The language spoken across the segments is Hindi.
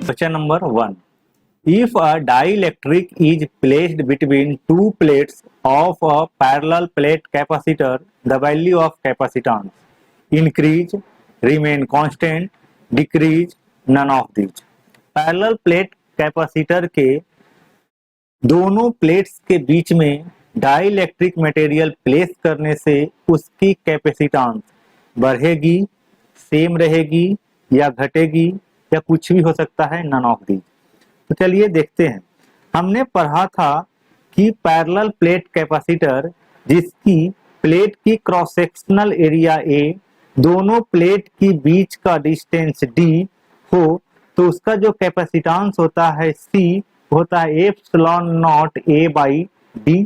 Question number 1. If a dielectric is placed between two plates of a parallel plate capacitor, the value of capacitance increase, remain constant, decrease, none of these. Parallel plate capacitor के दोनों प्लेट्स के बीच में डाइलेक्ट्रिक मटेरियल प्लेस करने से उसकी कैपेसिटेंस बढ़ेगी, सेम रहेगी या घटेगी या कुछ भी हो सकता है, नन ऑफ दी। तो चलिए देखते हैं। हमने पढ़ा था कि पैरेलल प्लेट कैपेसिटर जिसकी प्लेट की क्रॉस सेक्शनल एरिया ए दोनों प्लेट की बीच का डिस्टेंस डी हो तो उसका जो कैपेसिटेंस होता है सी होता है epsilon not A by D.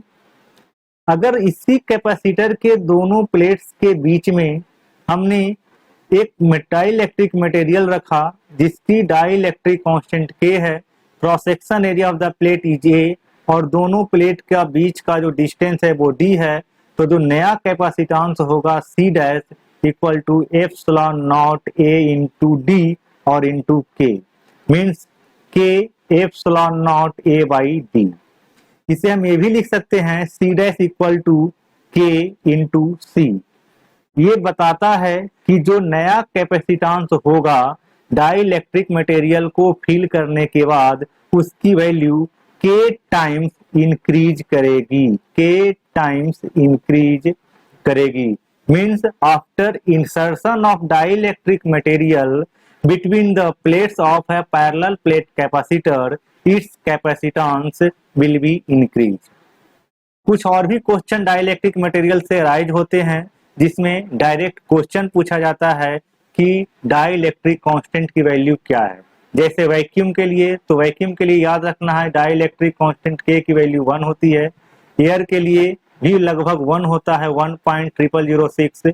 अगर इसी कैपेसिटर के दोनों प्लेट्स के बीच में हमने एक डाइलेक्ट्रिक मटेरियल रखा जिसकी डाइलेक्ट्रिक कांस्टेंट के है, cross section area of the plate is a और दोनों प्लेट का बीच का जो डिस्टेंस है वो डी है, तो जो नया कैपेसिटेंस होगा C dash equal to epsilon not A into D और into K, means K epsilon not A by D. इसे हम ये भी लिख सकते हैं C dash equal to K into C. ये बताता है कि जो नया कैपेसिटेंस होगा डाइलेक्ट्रिक मटेरियल को फिल करने के बाद उसकी वैल्यू के टाइम्स इंक्रीज करेगी, के टाइम्स इंक्रीज करेगी। Means after insertion of dielectric material between the plates of a parallel plate capacitor, its capacitance will be increased. कुछ और भी क्वेश्चन डाइलेक्ट्रिक मटेरियल से राइज होते हैं जिसमें डायरेक्ट क्वेश्चन पूछा जाता है कि डाइलेक्ट्रिक कांस्टेंट की वैल्यू क्या है। जैसे वैक्यूम के लिए, तो वैक्यूम के लिए याद रखना है डाइलेक्ट्रिक कांस्टेंट के की वैल्यू 1 होती है। एयर के लिए भी लगभग 1 होता है, 1.0006।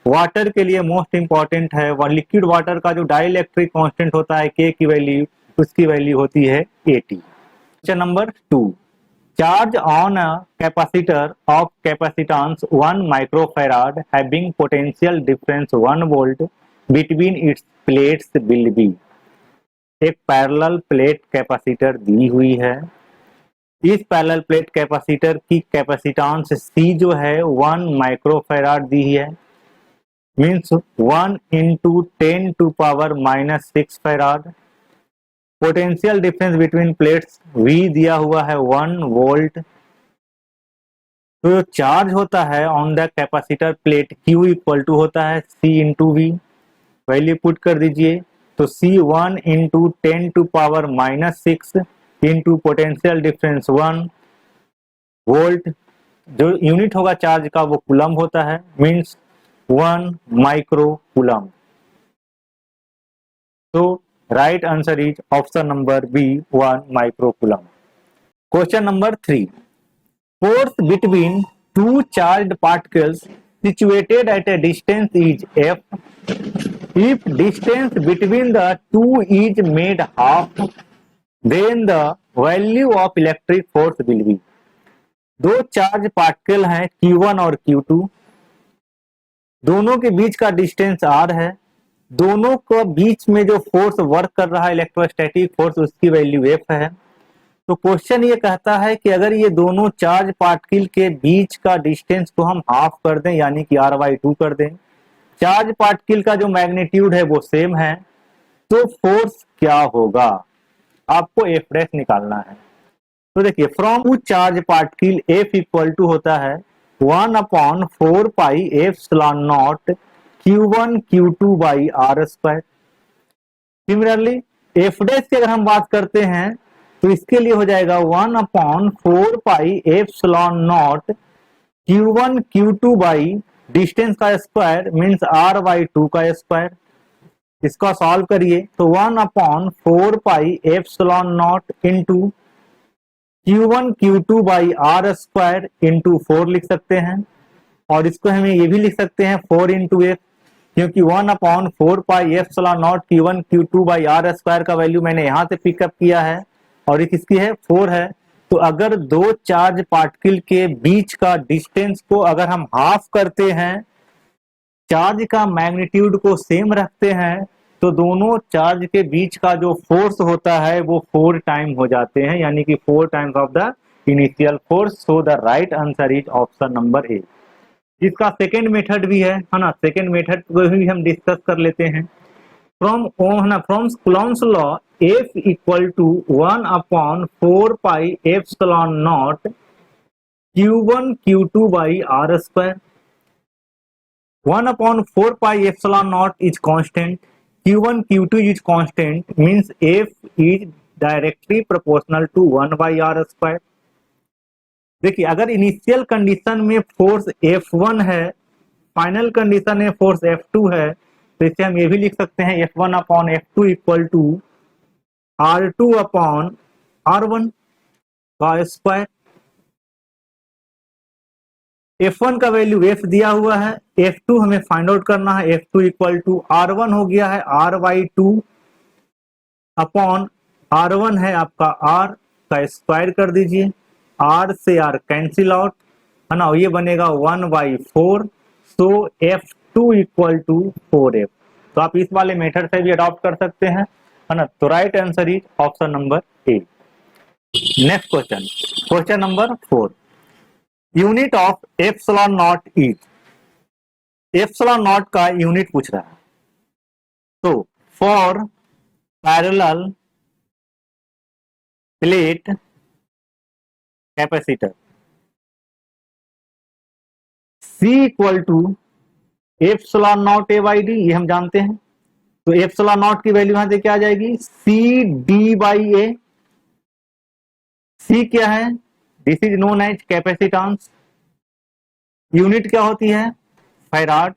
वाटर के लिए मोस्ट इंपॉर्टेंट है, लिक्विड वाटर का जो डाइलेक्ट्रिक कांस्टेंट होता है के की वैल्यू, उसकी वैल्यू होती है 80। Question number 2. Charge on a capacitor of capacitance 1 microfarad having potential difference 1 volt between its plates will be. एक पैरेलल प्लेट कैपेसिटर दी हुई है। इस पैरेलल प्लेट कैपेसिटर की कैपेसिटेंस सी जो है 1 माइक्रोफैराड दी है, means 1 into 10 to power minus 6 farad. Potential difference between plates V दिया हुआ है 1 वोल्ट। तो चार्ज होता है on the capacitor plate Q equal to होता है C into V। Value put कर दीजिए तो C 1 into 10 to power minus 6 into potential difference 1 volt. जो यूनिट होगा चार्ज का वो कूलम होता है, मीन्स 1 माइक्रो कूलम। तो right answer is option number B 1 micro coulomb. Question number 3. Force between two charged particles situated at a distance is f. If distance between the two is made half, then the value of electric force will be. दो चार्ज पार्टिकल हैं Q1 और Q2, दोनों के बीच का डिस्टेंस r है। दोनों के बीच में जो फोर्स वर्क कर रहा है इलेक्ट्रोस्टैटिक फोर्स, उसकी वैल्यू f है। तो क्वेश्चन ये कहता है कि अगर ये दोनों चार्ज पार्टिकल के बीच का डिस्टेंस को हम हाफ कर दें, यानी कि r/2 कर दें, चार्ज पार्टिकल का जो मैग्नीट्यूड है वो सेम है, तो फोर्स क्या होगा? आपको f' निकालना है। तो देखिए, from two charge particle f equal to होता है 1/4 pi epsilon not Q1 Q2 by r square. Similarly f' की अगर हम बात करते हैं तो इसके लिए हो जाएगा 1/4 pi epsilon not Q1 Q2 by distance का स्क्वायर, मीन्स r/2 का स्क्वायर। इसका सॉल्व करिए तो 1/4 pi epsilon not into Q1 Q2 by r square into 4 लिख सकते हैं, और इसको हमें ये भी लिख सकते हैं 4 इंटू f, क्योंकि 1/4 pi epsilon not Q1 Q2 by r square का वैल्यू मैंने यहाँ से पिकअप किया है और ये किसकी है? 4 है। तो अगर दो चार्ज पार्टिकल के बीच का डिस्टेंस को अगर हम हाफ करते हैं, चार्ज का मैग्नीट्यूड को सेम रखते हैं, तो दोनों चार्ज के बीच का जो फोर्स होता है वो 4 टाइम हो जाते हैं, यानी कि 4 times of the initial force. So the right answer is option number ए। इसका सेकेंड मेथड भी है ना, सेकेंड मेथड को भी हम डिस्कस कर लेते हैं। From Coulomb's law F equal to 1 upon 4 pi epsilon not Q1 Q2 by R square. 1 upon 4 pi epsilon naught is constant, Q1 Q2 is constant, means F is directly proportional to 1 by R square। देखिए अगर इनिशियल कंडीशन में फोर्स F1 है, फाइनल कंडीशन में फोर्स F2 है, तो इसे हम ये भी लिख सकते हैं F1 upon F2 equal to R2 upon R1 का स्क्वायर। F1 का वैल्यू F दिया हुआ है, F2 हमें फाइंड आउट करना है, F2 इक्वल टू R1 हो गया है R बाई 2 अपॉन R1 है आपका R का स्क्वायर कर दीजिए, R से R कैंसिल आउट है ना, ये बनेगा 1 by 4। So F2 equal to 4F। तो आप इस वाले मेथड से भी अडॉप्ट कर सकते हैं, है ना। तो right answer is option number A. Next question, question number 4। Unit of epsilon not is, epsilon not का यूनिट पूछ रहा है। तो for parallel plate capacitor C equal to epsilon not A by D, ये हम जानते हैं। तो एप्सिलॉन नॉट की वैल्यू यहां से क्या आ जाएगी, C D by A. C क्या है, this is known as capacitance. Unit क्या होती है, farad.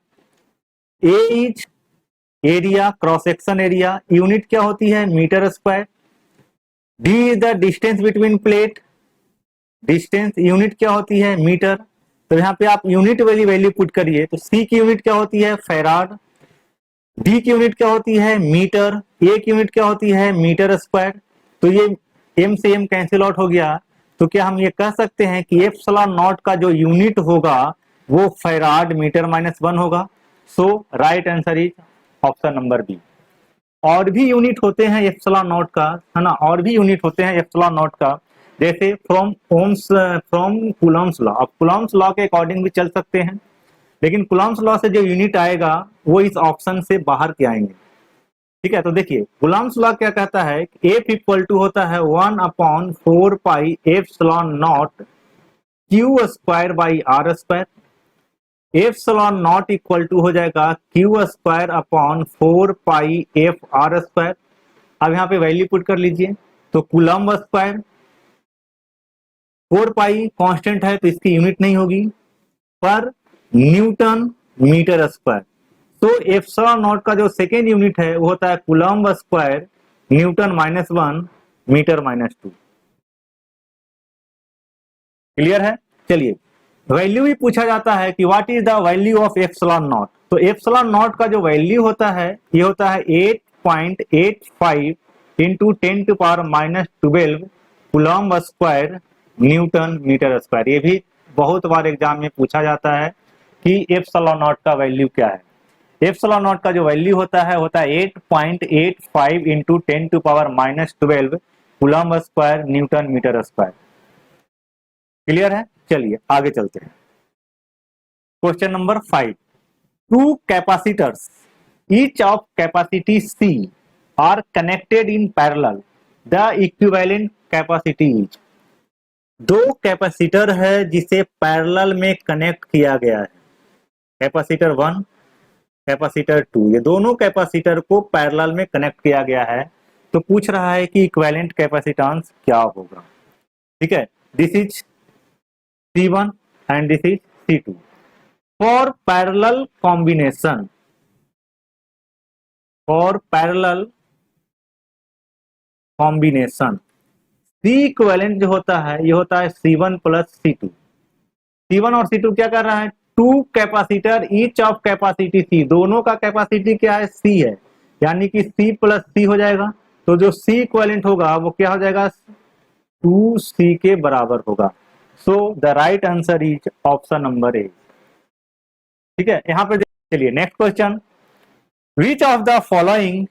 A is area, cross section area, unit क्या होती है, metre square. D is the distance between plate, distance unit क्या होती है, मीटर। तो यहाँ पे आप यूनिट वाली वैल्यू पुट करिए, तो सी की यूनिट क्या होती है, फैराड। डी की यूनिट क्या होती है, मीटर। ए की यूनिट क्या होती है, मीटर स्क्वायर। तो ये एम से एम कैंसिल आउट हो गया। तो क्या हम ये कह सकते हैं कि एप्सिलॉन नॉट का जो यूनिट होगा वो फैराड मीटर माइनस 1 होगा। So right answer is option number B. और भी यूनिट होते हैं एप्सिलॉन नॉट का, है ना, और भी यूनिट होते हैं एप्सिलॉन नॉट का, जैसे फ्रॉम कूलॉम्स लॉ। अब कूलॉम्स लॉ के अकॉर्डिंग भी चल सकते हैं, लेकिन कूलॉम्स लॉ से जो यूनिट आएगा वो इस ऑप्शन से बाहर के आएंगे। ठीक है, तो देखिए कूलॉम्स लॉ क्या कहता है, F इक्वल टू होता है 1 upon 4 pi epsilon not Q square by R square. Epsilon not equal to हो जाएगा Q square upon 4 pi F R square. अब यहाँ पे वैल्यू पुट कर लीजिए, तो कूलम्ब स्क्वायर, 4 पाई कांस्टेंट है तो इसकी यूनिट नहीं होगी, पर न्यूटन मीटर स्क्वायर। तो एप्सिलॉन नॉट का जो सेकेंड यूनिट है वो होता है coulomb square newton minus 1 metre minus 2। Clear है। चलिए वैल्यू भी पूछा जाता है कि what is the value of epsilon not. तो एप्सिलॉन नॉट का जो वैल्यू होता है ये होता है 8.85 into 10 to power minus 12 coulomb square newton metre square. ये भी बहुत बार एग्जाम में पूछा जाता है कि एप्सिलॉन नॉट का वैल्यू क्या है। एप्सिलॉन नॉट का जो वैल्यू होता है 8.85 into 10 to power minus 12 coulomb square newton metre square. Clear है। चलिए आगे चलते हैं। Question number 5। Two capacitors each of capacity C are connected in parallel, the equivalent capacity is. दो कैपेसिटर है जिसे पैरेलल में कनेक्ट किया गया है, कैपेसिटर 1 कैपेसिटर 2, ये दोनों कैपेसिटर को पैरेलल में कनेक्ट किया गया है। तो पूछ रहा है कि इक्विवेलेंट कैपेसिटेंस क्या होगा। ठीक है, this is C1 and this is C2. For parallel combination, C equivalent जो होता है ये होता है C1 प्लस C2। C1 और C2 क्या कर रहा है, two capacitor each of capacity C, दोनों का कैपेसिटी क्या है, C है, यानी कि C प्लस C हो जाएगा। तो जो C इक्विवेलेंट होगा वो क्या हो जाएगा, 2C के बराबर होगा। सो the right answer is option number ए। ठीक है, यहां पर चलिए next question. Which of the following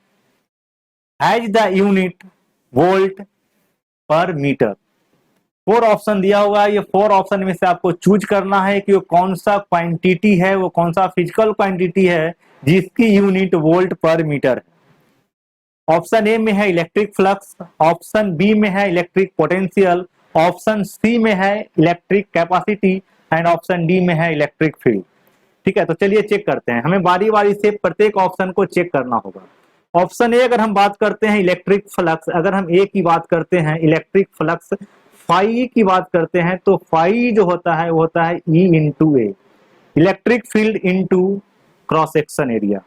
has the unit volt पर मीटर। 4 ऑप्शन दिया हुआ है, ये 4 ऑप्शन में से आपको चूज करना है कि वो कौन सा क्वांटिटी है, वो कौन सा फिजिकल क्वांटिटी है जिसकी यूनिट वोल्ट पर मीटर है। ऑप्शन ए में है इलेक्ट्रिक फ्लक्स, ऑप्शन बी में है इलेक्ट्रिक पोटेंशियल, ऑप्शन सी में है electric capacity and option D में है इलेक्ट्रिक फील्ड। ठीक है, तो चलिए चेक करते हैं, हमें बारी बारी से प्रत्येक ऑप्शन को चेक करना होगा। ऑप्शन ए अगर हम बात करते हैं इलेक्ट्रिक फ्लक्स, अगर हम ए की बात करते हैं इलेक्ट्रिक फ्लक्स फाई की बात करते हैं तो फाई जो होता है वो होता है E into A, electric field into cross section area.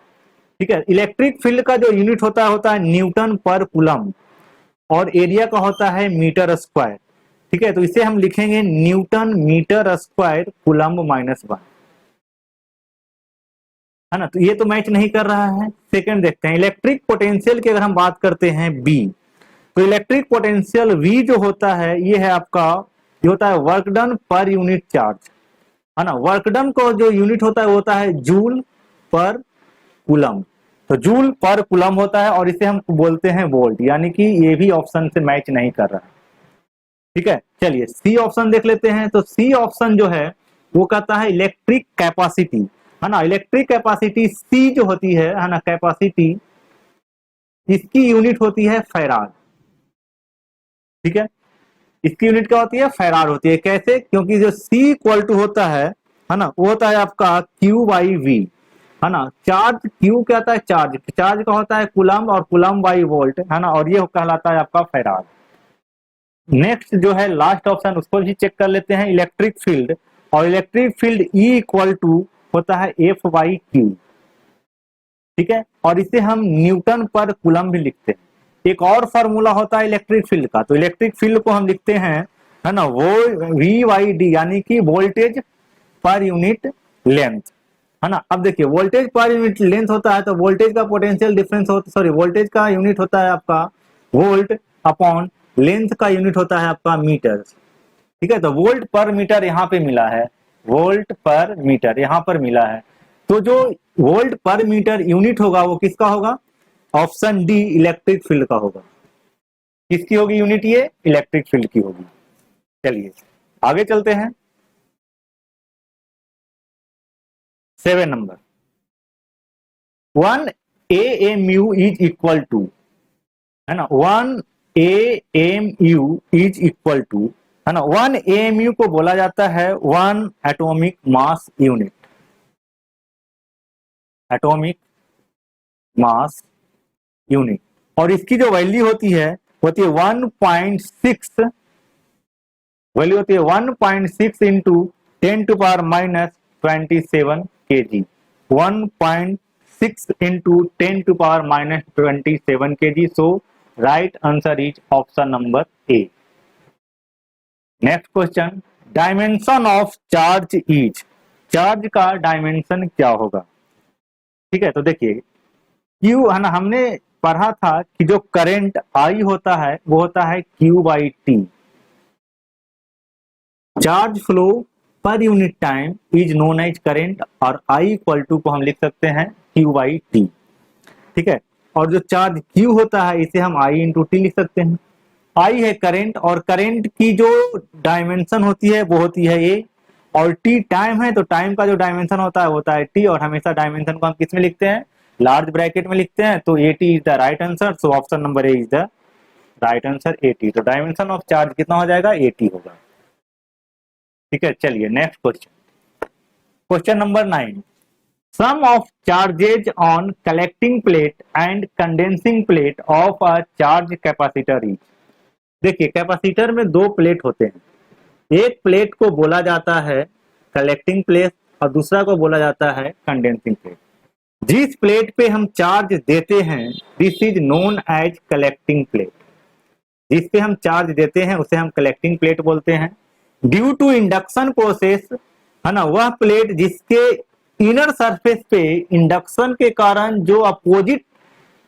ठीक है, इलेक्ट्रिक फील्ड का जो यूनिट होता है न्यूटन पर कूलम और एरिया का होता है मीटर स्क्वायर। ठीक है, तो इसे हम लिखेंगे न्यूटन मीटर स्क्वायर कूलम -1, है ना। तो ये तो मैच नहीं कर रहा है। सेकंड देखते हैं इलेक्ट्रिक पोटेंशियल की अगर हम बात करते हैं बी, तो इलेक्ट्रिक पोटेंशियल V जो होता है ये है आपका, ये होता है work done per unit charge, है ना। वर्क डन को जो यूनिट होता है वो होता है जूल पर कूलम, तो जूल पर कूलम होता है और इसे हम बोलते हैं वोल्ट, यानी कि ये भी ऑप्शन से मैच नहीं कर रहा। ठीक है, चलिए सी ऑप्शन देख लेते हैं। तो सी ऑप्शन जो है वो कहता है इलेक्ट्रिक कैपेसिटी, है ना। इलेक्ट्रिक कैपेसिटी सी जो होती है ना, कैपेसिटी इसकी यूनिट होती है फैराड। ठीक है, इसकी यूनिट क्या होती है, फैराड होती है। कैसे, क्योंकि जो C इक्वल टू होता है ना, वो होता है आपका Q बाई V, है ना। चार्ज Q क्या होता है, चार्ज, चार्ज का होता है कूलम और कूलम बाई वोल्ट, है ना, और ये कहलाता है आपका फैराड। नेक्स्ट जो है लास्ट ऑप्शन, उसको भी चेक कर लेते हैं, इलेक्ट्रिक फील्ड, और electric field E equal to होता है F बाई Q। ठीक है, और इसे हम न्यूटन पर कूलम भी लिखते हैं। एक और फॉर्मूला होता है इलेक्ट्रिक फील्ड का, तो इलेक्ट्रिक फील्ड को हम लिखते हैं, है ना, वो वी बाई डी, यानी कि वोल्टेज पर यूनिट लेंथ, है ना। अब देखिए वोल्टेज पर यूनिट लेंथ होता है तो वोल्टेज का पोटेंशियल डिफरेंस होता, सॉरी, वोल्टेज का यूनिट होता है आपका वोल्ट अपॉन लेंथ का यूनिट होता है आपका मीटर। ठीक है, तो वोल्ट पर मीटर यहाँ पे मिला है, वोल्ट पर मीटर यहाँ पर मिला है, तो जो वोल्ट पर मीटर यूनिट होगा वो किसका होगा, ऑप्शन डी इलेक्ट्रिक फील्ड का होगा। किसकी होगी यूनिट, ये इलेक्ट्रिक फील्ड की होगी। चलिए आगे चलते हैं। 7 number, 1 AMU is equal to, है ना, 1 AMU इज इक्वल टू, है ना। 1 AMU को बोला जाता है 1 atomic mass unit, atomic mass unit, और इसकी जो वैल्यू होती है 1.6, वैल्यू होती है 1.6 into 10⁻⁻27 kg, 1.6 into 10⁻⁻27 kg। So right answer is option number A. Next question, dimension of charge is, charge का डायमेंशन क्या होगा। ठीक है, तो देखिए क्यू, है ना, हमने पढ़ा था कि जो करंट आई होता है वो होता है Q by T, charge flow per unit time is known as current, और आई इक्वल टू को हम लिख सकते हैं Q बाई टी। ठीक है, और जो चार्ज Q होता है इसे हम I इंटू टी लिख सकते हैं। I है करंट, और करंट की जो डायमेंशन होती है वो होती है A, और T टाइम है, तो टाइम का जो डायमेंशन होता है वो होता है T, और हमेशा डायमेंशन को हम किस में लिखते हैं, लार्ज ब्रैकेट में लिखते हैं। तो AT is the right answer, so option number A is the right answer, AT। तो डायमेंशन ऑफ चार्ज कितना हो जाएगा, AT होगा। ठीक है, चलिए next question, question number 9, sum of charges on collecting plate and condensing plate of a charge capacitor is. देखिए कैपेसिटर में 2 प्लेट होते हैं, एक प्लेट को बोला जाता है कलेक्टिंग प्लेट और दूसरा को बोला जाता है कंडेंसिंग प्लेट। जिस प्लेट पे हम चार्ज देते हैं this is known as collecting plate, जिस पे हम चार्ज देते हैं उसे हम कलेक्टिंग प्लेट बोलते हैं। ड्यू टू इंडक्शन प्रोसेस, है ना, वह प्लेट जिसके इनर सरफेस पे इंडक्शन के कारण जो अपोजिट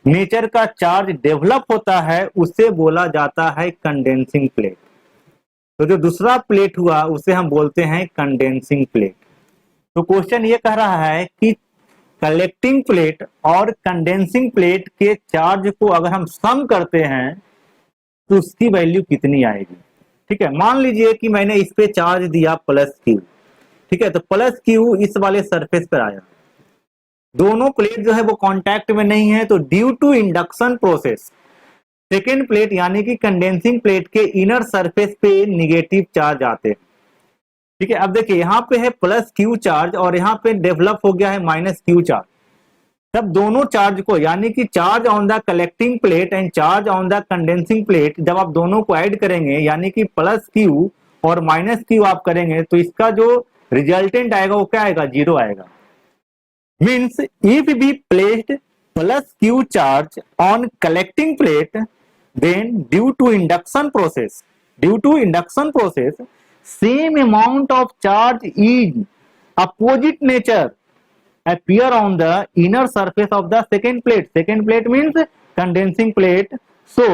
नेचर का चार्ज डेवलप होता है उसे बोला जाता है कंडेंसिंग प्लेट। तो जो दूसरा प्लेट हुआ उसे हम बोलते हैं कंडेंसिंग प्लेट। तो क्वेश्चन ये कह रहा है कि कलेक्टिंग प्लेट और कंडेंसिंग प्लेट के चार्ज को अगर हम सम करते हैं तो उसकी वैल्यू कितनी आएगी। ठीक है, मान लीजिए कि मैंने इस पे चार्ज दिया प्लस क्यू। ठीक है, तो प्लस क्यू इस वाले सरफेस पर आया, दोनों प्लेट जो है वो कांटेक्ट में नहीं है, तो due to induction process second plate यानी कि कंडेंसिंग प्लेट के इनर सरफेस पे निगेटिव चार्ज आते हैं। ठीक है, अब देखिए यहाँ पे है प्लस क्यू चार्ज और यहाँ पे डेवलप हो गया है माइनस क्यू चार्ज। तब दोनों चार्ज को यानी कि charge on the collecting plate and charge on the condensing plate जब आप दोनों को ऐड करेंगे यानी कि प्लस क्यू और माइनस क्यू आप करेंगे तो इसका जो रिजल्टेंट आएगा वो क्या आएगा, जीरो आएगा। Means if be placed plus Q charge on collecting plate then due to induction process same amount of charge is opposite nature appear on the inner surface of the second plate means condensing plate, so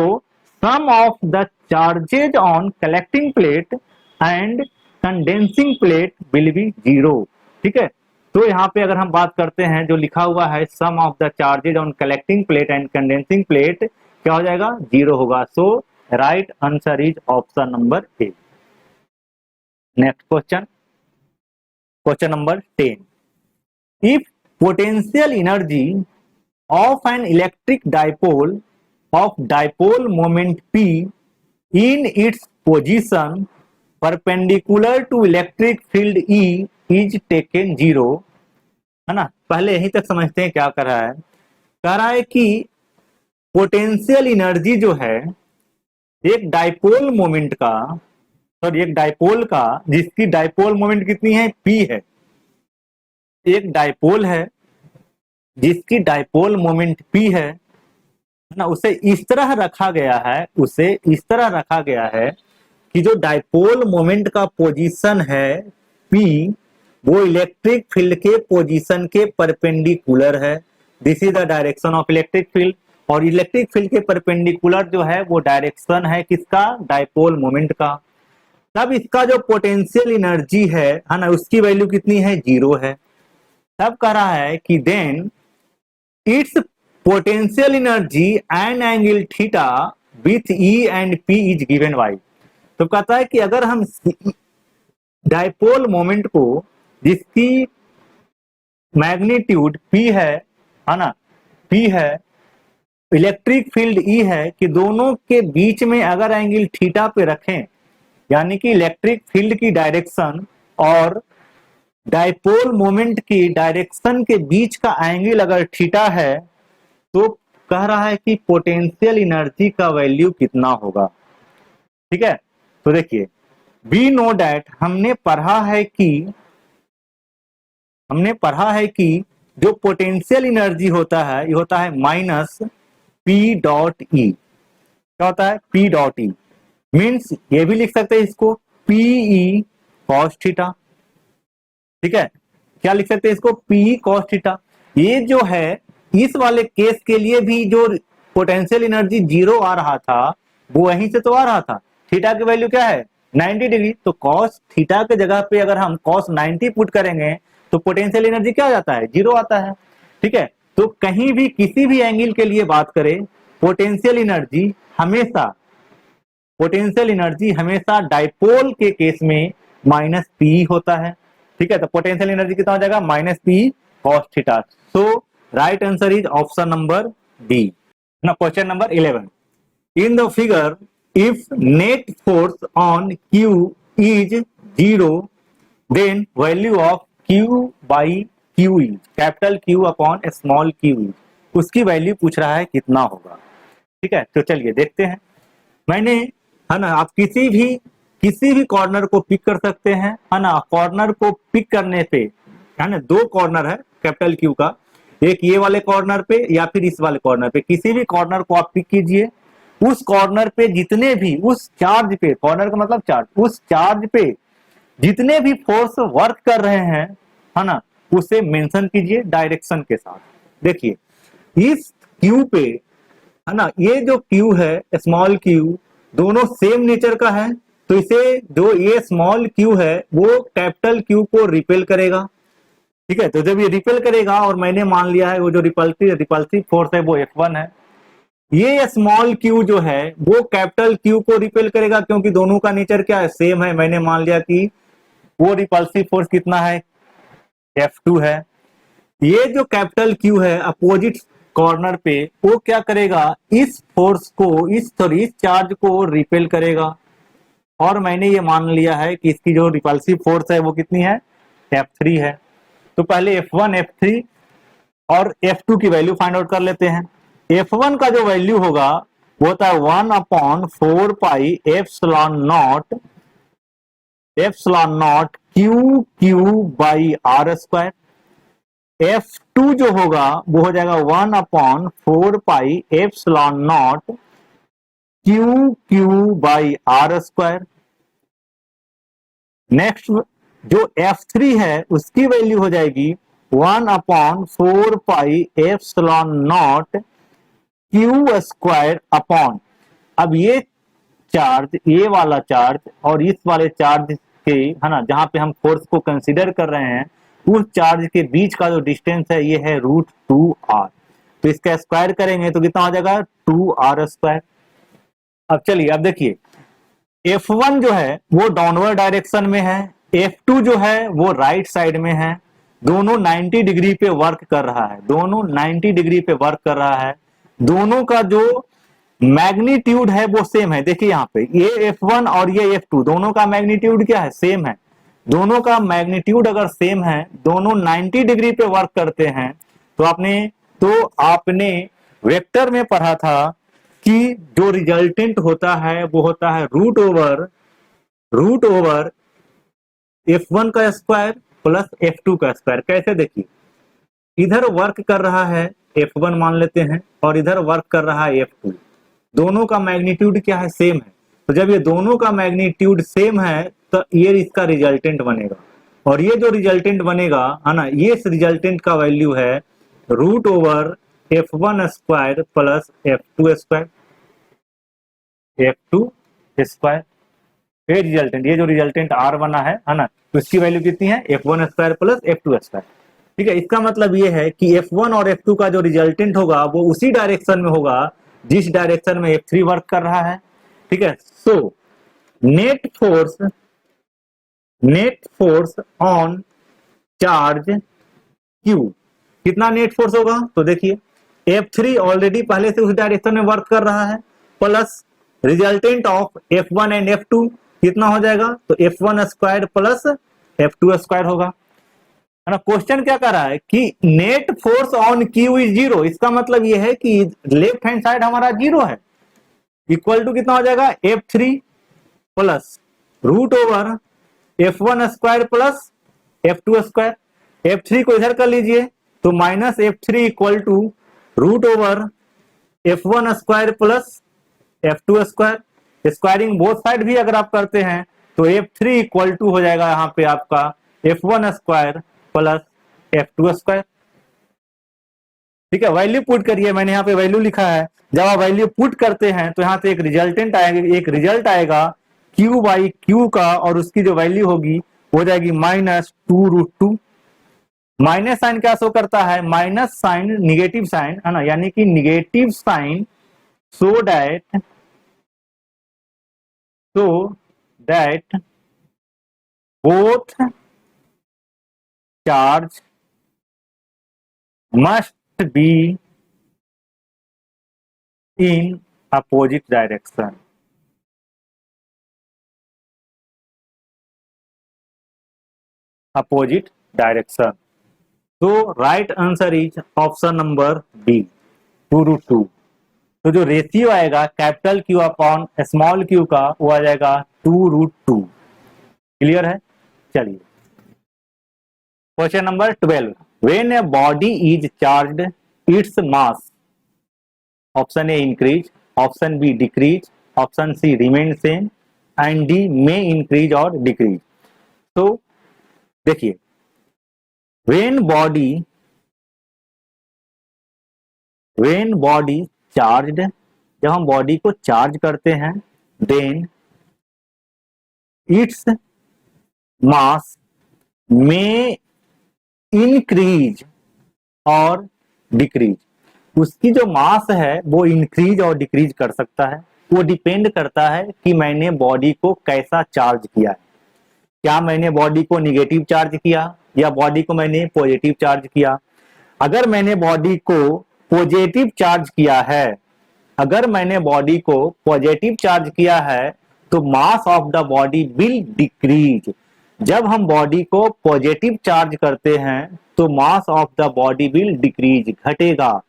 sum of the charges on collecting plate and condensing plate will be zero। ठीक है, तो यहाँ पे अगर हम बात करते हैं जो लिखा हुआ है sum of the charges on collecting plate and condensing plate क्या हो जाएगा, जीरो होगा। So right answer is option number A. Next question, question number 10। If potential energy of an electric dipole of dipole moment P in its position perpendicular to electric field E is taken zero, है ना। पहले यहीं तक समझते हैं क्या कर रहा है, कह रहा है कि पोटेंशियल एनर्जी जो है एक डाइपोल मोमेंट का, सॉरी एक डाइपोल का जिसकी डाइपोल मोमेंट कितनी है, P है। एक डाइपोल है जिसकी डाइपोल मोमेंट P है ना, उसे इस तरह रखा गया है, उसे इस तरह रखा गया है कि जो डाइपोल मोमेंट का पोजीशन है P वो इलेक्ट्रिक फील्ड के पोजीशन के परपेंडिकुलर है। This is the direction of electric field, और इलेक्ट्रिक फील्ड के परपेंडिकुलर जो है वो डायरेक्शन है किसका, डाइपोल मोमेंट का। तब इसका जो पोटेंशियल एनर्जी है ना, उसकी वैल्यू कितनी है, जीरो है। तब कह रहा है कि then its potential energy and angle theta with E and P is given by. तो कहता है कि अगर हम डाइपोल मोमेंट को जिसकी मैग्नीट्यूड P है ना, P है, इलेक्ट्रिक फील्ड E है, कि दोनों के बीच में अगर एंगल थीटा पे रखें यानी कि इलेक्ट्रिक फील्ड की डायरेक्शन और डाइपोल मोमेंट की डायरेक्शन के बीच का एंगल अगर थीटा है तो कह रहा है कि पोटेंशियल एनर्जी का वैल्यू कितना होगा। ठीक है, तो देखिए वी नो डैट हमने पढ़ा है कि जो पोटेंशियल एनर्जी होता है ये होता है माइनस P डॉट ई। क्या होता है, P डॉट ई मीन्स ये भी लिख सकते हैं इसको PE cos थीटा। ठीक है, क्या लिख सकते हैं इसको, PE cos थीटा। ये जो है इस वाले केस के लिए भी जो पोटेंशियल एनर्जी जीरो आ रहा था वो वहीं से तो आ रहा था, थीटा की वैल्यू क्या है 90 डिग्री, तो cos थीटा के जगह पे अगर हम cos 90 पुट करेंगे तो पोटेंशियल एनर्जी क्या आ जाता है, जीरो आता है। ठीक है, तो कहीं भी किसी भी एंगल के लिए बात करें पोटेंशियल एनर्जी हमेशा डाइपोल के केस में माइनस P होता है। ठीक है, तो पोटेंशियल एनर्जी कितना हो जाएगा, minus P cos theta. So right answer is option number D. ना question number 11। In the figure if net force on Q is zero then value of Q by Q is capital Q upon small q is, उसकी वैल्यू पूछ रहा है कितना होगा। ठीक है, तो चलिए देखते हैं। मैंने, है ना, आप किसी भी कॉर्नर को पिक कर सकते हैं, है ना। कॉर्नर को पिक करने पे, है ना, दो कॉर्नर है कैपिटल Q का, एक ये वाले कॉर्नर पे या फिर इस वाले कॉर्नर पे, किसी भी कॉर्नर को आप पिक कीजिए। उस कॉर्नर पे जितने भी उस चार्ज पे, कॉर्नर का मतलब चार्ज, उस चार्ज पे जितने भी फोर्स वर्क कर रहे हैं, है ना, उसे मेंशन कीजिए डायरेक्शन के साथ। देखिए इस Q पे, है ना, ये जो Q है स्मॉल q दोनों सेम नेचर का है, तो इसे जो ये स्मॉल q है वो कैपिटल Q को रिपेल करेगा। ठीक है, तो जब ये रिपेल करेगा और मैंने मान लिया है वो जो रिपल्सिव फोर्स है वो F1 है, ये स्मॉल q जो है वो कैपिटल Q को रिपेल करेगा, क्योंकि दोनों का नेचर क्या है, सेम है। मैंने मान लिया कि वो रिपल्सिव फोर्स कितना है, F2 है। ये जो कैपिटल Q है अपोजिट कॉर्नर पे, वो क्या करेगा, इस फोर्स को, इस चार्ज को रिपेल करेगा। और मैंने ये मान लिया है कि इसकी जो रिपल्सिव फोर्स है वो कितनी है, F3 है। तो पहले F1, F3 और F2 की वैल्यू फाइंड आउट कर लेते हैं। F1 का जो वैल्यू होगा वो होता है 1/4 pi epsilon not Q/r²। F2 जो होगा वो हो जाएगा 1/4 pi epsilon not Q/r²। Next जो F3 है उसकी वैल्यू हो जाएगी 1/4 पाई एप्सिलॉन नॉट Q²। अब ये चार्ज, ये वाला चार्ज और इस वाले चार्ज के, है ना, जहां पे हम फोर्स को कंसीडर कर रहे हैं, उस चार्ज के बीच का जो डिस्टेंस है ये है √2r। तो इसका स्क्वायर करेंगे तो कितना हो जाएगा, 2r²। अब चलिए, अब देखिए F1 जो है वो डाउनवर्ड डायरेक्शन में है, F2 जो है वो राइट साइड में है। दोनों 90 डिग्री पे वर्क कर रहा है, दोनों 90 डिग्री पे वर्क कर रहा है। दोनों का जो मैग्नीट्यूड है वो सेम है। देखिए यहाँ पे ये F1 और ये F2 दोनों का मैग्नीट्यूड क्या है, सेम है। दोनों का मैग्नीट्यूड अगर सेम है, दोनों 90 डिग्री पे वर्क करते हैं, तो आपने वेक्टर में पढ़ा था कि जो रिजल्टेंट होता है वो होता है रूट ओवर F1 का स्क्वायर प्लस F2 का स्क्वायर। कैसे, देखिए इधर वर्क कर रहा है F1 मान लेते हैं और इधर वर्क कर रहा है F2। दोनों का मैग्नीट्यूड क्या है, सेम है। तो जब ये दोनों का मैग्नीट्यूड सेम है तो ये इसका रिजल्टेंट बनेगा, और ये जो रिजल्टेंट बनेगा, है ना, ये इस रिजल्टेंट का वैल्यू है √F1² प्लस F2²। ये रिजल्टेंट, ये जो रिजल्टेंट R बना है ना, तो इसकी वैल्यू कितनी है, F1² प्लस F2²। ठीक है, इसका मतलब ये है कि F1 और F2 का जो रिजल्टेंट होगा वो उसी डायरेक्शन में होगा जिस डायरेक्शन में F3 वर्क कर रहा है। ठीक है, so net force on charge Q, कितना नेट फोर्स होगा, तो देखिए F3 ऑलरेडी पहले से उस डायरेक्शन में वर्क कर रहा है, plus resultant of F1 and F2 कितना हो जाएगा, तो F1² प्लस F2² होगा, है ना। क्वेश्चन क्या कर रहा है कि net force on Q is 0। इसका मतलब यह है कि लेफ्ट हैंड साइड हमारा 0 है, इक्वल टू कितना हो जाएगा, F3 plus √over F1² plus F2²। F3 को इधर कर लीजिए तो minus F3 equal to √over F1² plus F2²। Squaring both side भी अगर आप करते हैं तो F3 इक्वल टू हो जाएगा यहाँ पे आपका F1² प्लस F2²। ठीक है, वैल्यू पुट करिए, मैंने यहाँ पे वैल्यू लिखा है। जब आप वैल्यू पुट करते हैं तो यहाँ से एक रिजल्टेंट आएगा, एक रिजल्ट आएगा Q/Q का, और उसकी जो वैल्यू होगी हो जाएगी -2√2। माइनस साइन क्या शो करता है, माइनस साइन निगेटिव साइन, है ना, यानी कि negative sign so that both charge must be in opposite direction. Opposite direction. तो right answer is option number B, 2√2। तो जो रेशियो आएगा capital Q upon small q का, वो आ जाएगा 2√2। क्लियर है। चलिए question number 12, when a body is charged its mass, option A increase, option B decrease, option C remain same and D may increase और डिक्रीज। तो देखिए व्हेन बॉडी चार्ज्ड, जब हम बॉडी को चार्ज करते हैं, देन इट्स मास में इंक्रीज और डिक्रीज। उसकी जो मास है वो इंक्रीज और डिक्रीज कर सकता है। वो डिपेंड करता है कि मैंने बॉडी को कैसा चार्ज किया है। क्या मैंने बॉडी को निगेटिव चार्ज किया या बॉडी को मैंने पॉजिटिव चार्ज किया। अगर मैंने बॉडी को पॉजिटिव चार्ज किया है, अगर मैंने बॉडी को पॉजिटिव चार्ज किया है तो mass of the body will decrease. जब हम बॉडी को पॉजिटिव चार्ज करते हैं तो mass of the body will decrease, घटेगा।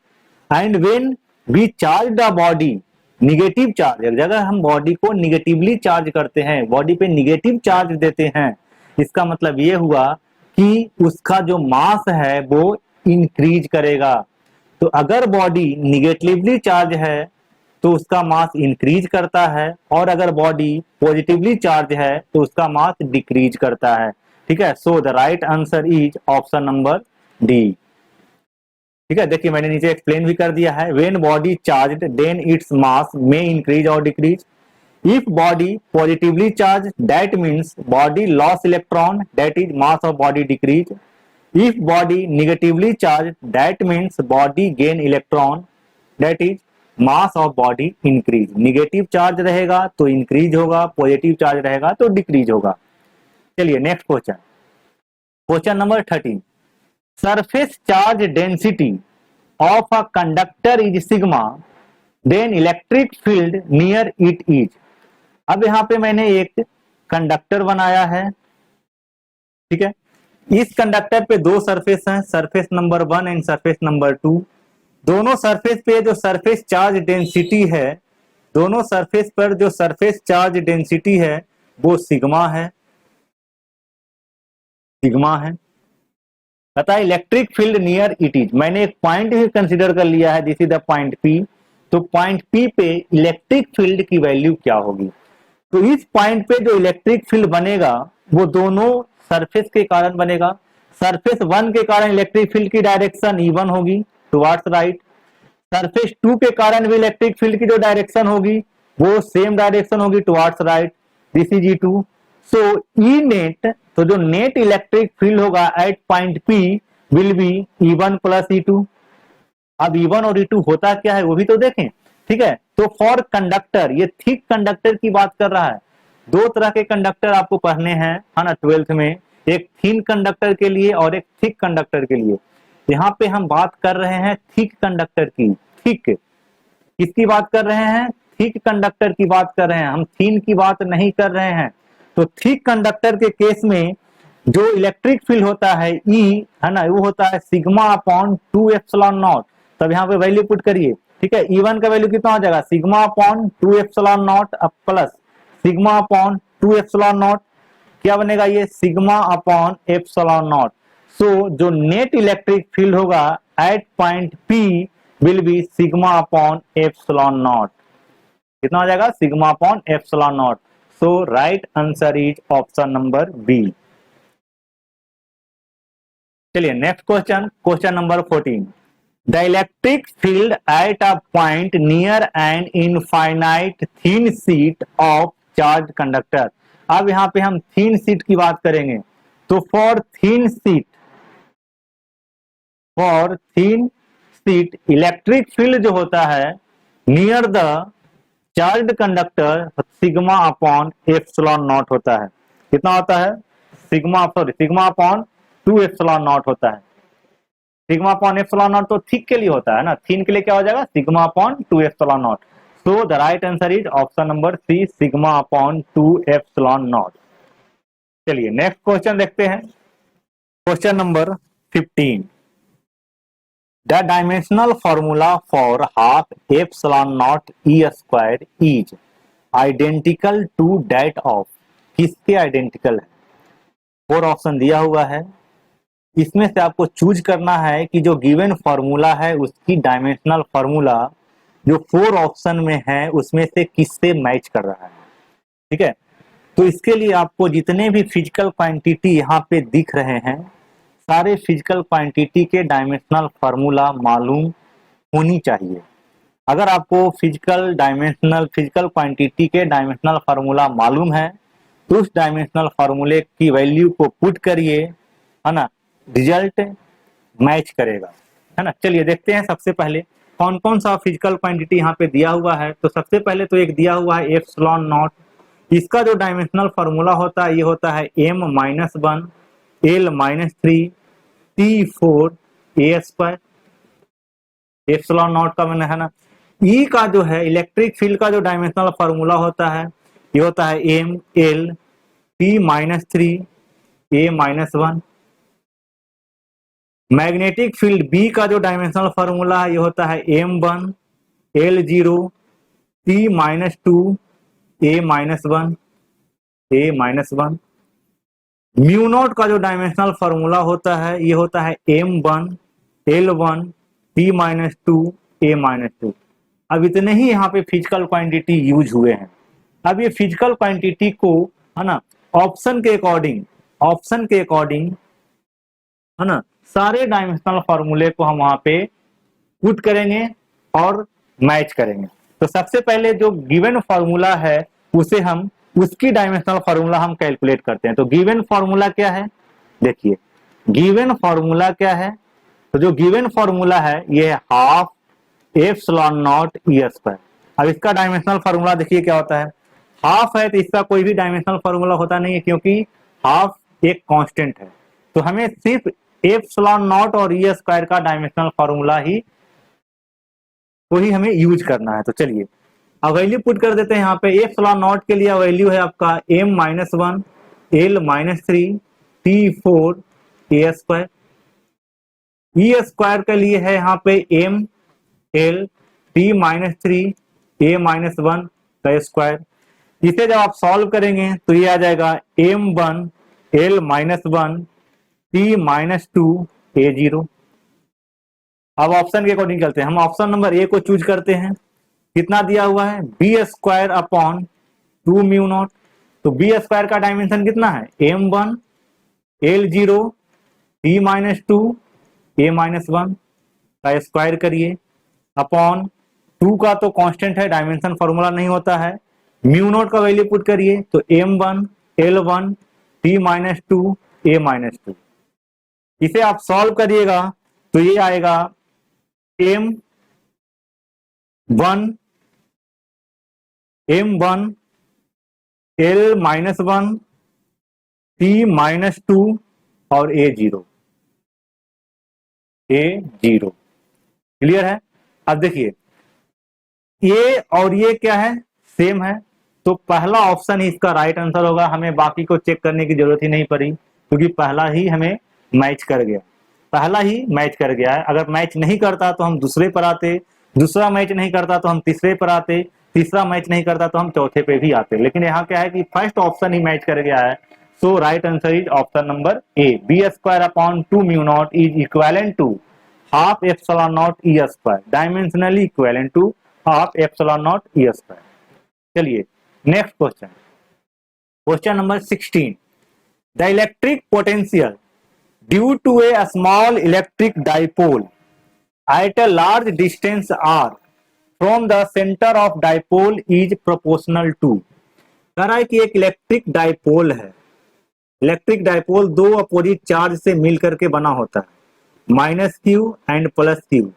And when we charge the body negative charge, अगर हम बॉडी को निगेटिवली चार्ज करते हैं, बॉडी पे निगेटिव चार्ज देते हैं, इसका मतलब ये हुआ कि उसका जो मास है वो इंक्रीज करेगा। तो अगर बॉडी निगेटिवली चार्ज है तो उसका मास इंक्रीज करता है, और अगर बॉडी पॉजिटिवली चार्ज है तो उसका मास डिक्रीज करता है। ठीक है, सो the right answer is option number D. ठीक है, देखिए मैंने नीचे एक्सप्लेन भी कर दिया है। When body charged then its mass may increase और decrease. If body positively charge that means body loss electron, that is mass of body decrease. If body negatively charged, that means body gain electron, that is mass of body increase। Negative charge रहेगा तो increase होगा, positive charge रहेगा तो decrease होगा। चलिए next question, question number 13। Surface charge density of a conductor is sigma, then electric field near it is। अब यहाँ पे मैंने एक कंडक्टर बनाया है, ठीक है। इस कंडक्टर पे दो सरफेस हैं, surface number 1 and surface number 2। दोनों सरफेस पे जो सरफेस चार्ज डेंसिटी है, दोनों सरफेस पर जो सरफेस चार्ज डेंसिटी है वो सिग्मा है, सिग्मा है। पता है electric field near it is, मैंने एक पॉइंट भी कंसीडर कर लिया है, this is the point P. तो पॉइंट पी पे इलेक्ट्रिक फील्ड की वैल्यू क्या होगी। तो इस पॉइंट पे जो इलेक्ट्रिक फील्ड बनेगा वो दोनों सरफेस के कारण बनेगा। सरफेस 1 के कारण इलेक्ट्रिक फील्ड की डायरेक्शन E1 होगी टुवर्ड्स राइट। सरफेस 2 के कारण भी इलेक्ट्रिक फील्ड की जो डायरेक्शन होगी वो सेम डायरेक्शन होगी towards right, this is E2। So E net, तो जो नेट इलेक्ट्रिक फील्ड होगा at point P will be E1 plus E2। अब E1 और E2 होता क्या है वो भी तो देखें, ठीक है। तो फॉर कंडक्टर, ये थिक कंडक्टर की बात कर रहा है। दो तरह के कंडक्टर आपको पढ़ने हैं, है ना, 12th में, एक थिन कंडक्टर के लिए और एक थिक कंडक्टर के लिए। यहाँ पे हम बात कर रहे हैं थिक कंडक्टर की। थिक किसकी बात कर रहे हैं, थिक कंडक्टर की बात कर रहे हैं, हम थिन की बात नहीं कर रहे हैं। तो थिक कंडक्टर के केस में जो इलेक्ट्रिक फील्ड होता है E, है ना, वो होता है सिग्मा अपॉन 2 एप्सिलॉन नॉट। तब यहाँ पे वैल्यू पुट करिए, ठीक है। E1 का वैल्यू कितना हो जाएगा, sigma upon 2 epsilon naught plus sigma upon 2 epsilon naught, क्या बनेगा ये, sigma upon epsilon not. So जो नेट इलेक्ट्रिक फील्ड होगा at point P will be sigma upon epsilon naught. कितना हो जाएगा, sigma upon epsilon not. So right answer is option number B. चलिए next question, question number 14। The electric field at a point near an infinite thin sheet of charged conductor। अब यहाँ पे हम thin sheet की बात करेंगे। तो for thin sheet electric field जो होता है near the charged conductor sigma upon epsilon not होता है। कितना होता है, सिग्मा अपॉन 2 एप्सिलॉन नॉट होता है। सिग्मा अपॉन एप्सिलॉन नॉट तो थिक के लिए होता है ना, थिन के लिए क्या हो जाएगा, sigma upon 2 epsilon not. So the right answer is option number C, sigma upon 2 epsilon not. चलिए नेक्स्ट क्वेश्चन देखते हैं, question number 15। The dimensional formula for half epsilon not E square is identical to that of, किसके आइडेंटिकल है। 4 ऑप्शन दिया हुआ है, इसमें से आपको चूज करना है कि जो गिवन फॉर्मूला है उसकी डायमेंशनल फॉर्मूला जो 4 ऑप्शन में है उसमें से किससे मैच कर रहा है, ठीक है। तो इसके लिए आपको जितने भी फिजिकल क्वांटिटी यहाँ पे दिख रहे हैं सारे फिजिकल क्वांटिटी के डायमेंशनल फॉर्मूला मालूम होनी चाहिए। अगर आपको फिजिकल क्वांटिटी के डायमेंशनल फॉर्मूला मालूम है तो उस डायमेंशनल फॉर्मूले की वैल्यू को पुट करिए, है ना, रिजल्ट मैच करेगा, है ना। चलिए देखते हैं सबसे पहले कौन कौन सा फिजिकल क्वांटिटी यहाँ पे दिया हुआ है। तो सबसे पहले तो एक दिया हुआ है एप्सिलॉन नॉट, इसका जो डायमेंशनल फॉर्मूला होता है ये होता है m-1 l-3 T4 a square. Epsilon not का मैंने है ना। ई का जो है इलेक्ट्रिक फील्ड का जो डायमेंशनल फॉर्मूला होता है ये होता है m-l-T-3 a-1। Magnetic field B का जो डायमेंशनल फॉर्मूला है ये होता है m1 l0 T-2 a-1 a-1। Mu naught का जो डायमेंशनल फॉर्मूला होता है ये होता है m1 l1 T-2 a-2। अब इतने ही यहाँ पे फिजिकल क्वांटिटी यूज हुए हैं। अब ये फिजिकल क्वांटिटी को है ना ऑप्शन के अकॉर्डिंग है ना सारे डायमेंशनल फॉर्मूले को हम वहां पे पुट करेंगे और मैच करेंगे। तो सबसे पहले जो गिवन फॉर्मूला है उसे हम उसकी डायमेंशनल फॉर्मूला हम कैलकुलेट करते हैं। तो गिवन फॉर्मूला क्या है, देखिए गिवन फॉर्मूला क्या है। तो जो गिवन फॉर्मूला है ये है half epsilon not E square. अब इसका डायमेंशनल फॉर्मूला देखिए क्या होता है, हाफ है तो इसका कोई भी डायमेंशनल फॉर्मूला होता नहीं है क्योंकि हाफ एक कांस्टेंट है। तो हमें सिर्फ एप्सिलॉन नॉट और ई स्क्वायर का डायमेंशनल फॉर्मूला ही वही हमें यूज करना है। तो चलिए अब वैल्यू पुट कर देते हैं यहाँ पे। एप्सिलॉन नॉट के लिए वैल्यू है आपका m-1 l-3 T4 a square. E square के लिए है यहाँ पे m l T-3 a-1 का स्क्वायर। इसे जब आप सॉल्व करेंगे तो ये आ जाएगा m1 l-1 T-2 a0। अब ऑप्शन के अकॉर्डिंग चलते हैं, हम ऑप्शन नंबर ए को चूज करते हैं। कितना दिया हुआ है B square upon 2 mu not. तो बी स्क्वायर का डायमेंशन कितना है m1 l0 T-2 a-1 का स्क्वायर करिए अपॉन 2 का तो कांस्टेंट है, डायमेंशन फॉर्मूला नहीं होता है। म्यू नॉट का वैल्यू पुट करिए तो m1 l1 T-2 a-2। इसे आप सॉल्व करिएगा तो ये आएगा m1 l-1 T-2 और a0 क्लियर है। अब देखिए ये और ये क्या है सेम है, तो पहला ऑप्शन ही इसका राइट आंसर होगा। हमें बाकी को चेक करने की जरूरत ही नहीं पड़ी क्योंकि पहला ही हमें मैच कर गया, पहला ही मैच कर गया है। अगर मैच नहीं करता तो हम दूसरे पर आते, दूसरा मैच नहीं करता तो हम तीसरे पर आते, तीसरा मैच नहीं करता तो हम चौथे पे भी आते। लेकिन यहाँ क्या है कि फर्स्ट ऑप्शन ही मैच कर गया है। So right answer is option number A, B square upon 2 mu naught is equivalent to half epsilon not E square, dimensionally equivalent to half epsilon not E square. चलिए next question, question number 16। The electric potential due to a small electric dipole at a large distance r from the center of dipole is proportional to। कह रहा है कि एक इलेक्ट्रिक डाइपोल है। इलेक्ट्रिक डाइपोल दो अपोजिट चार्ज से मिल करके बना होता है, -q एंड +q।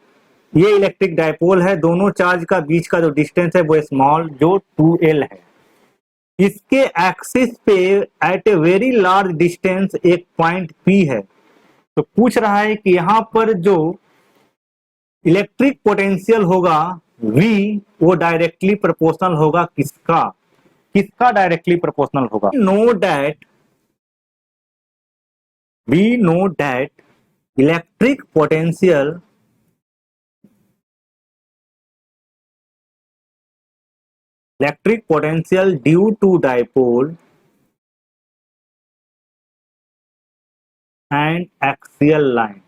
ये इलेक्ट्रिक डाइपोल है, दोनों चार्ज का बीच का जो डिस्टेंस है वो स्मॉल जो 2l है। इसके एक्सिस पे at a very large distance एक पॉइंट P है। तो पूछ रहा है कि यहां पर जो इलेक्ट्रिक पोटेंशियल होगा V वो डायरेक्टली प्रोपोर्शनल होगा किसका, किसका डायरेक्टली प्रोपोर्शनल होगा। we know that electric potential due to dipole and axial line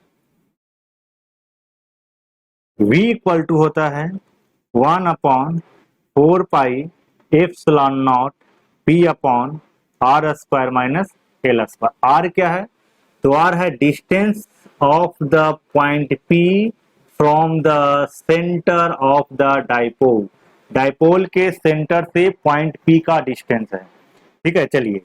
V equal to होता है 1/4 pi epsilon not P upon R square minus L square. R क्या है, तो R है distance of the point P from the centre of the dipole. Dipole के सेंटर से पॉइंट P का डिस्टेंस है, ठीक है। चलिए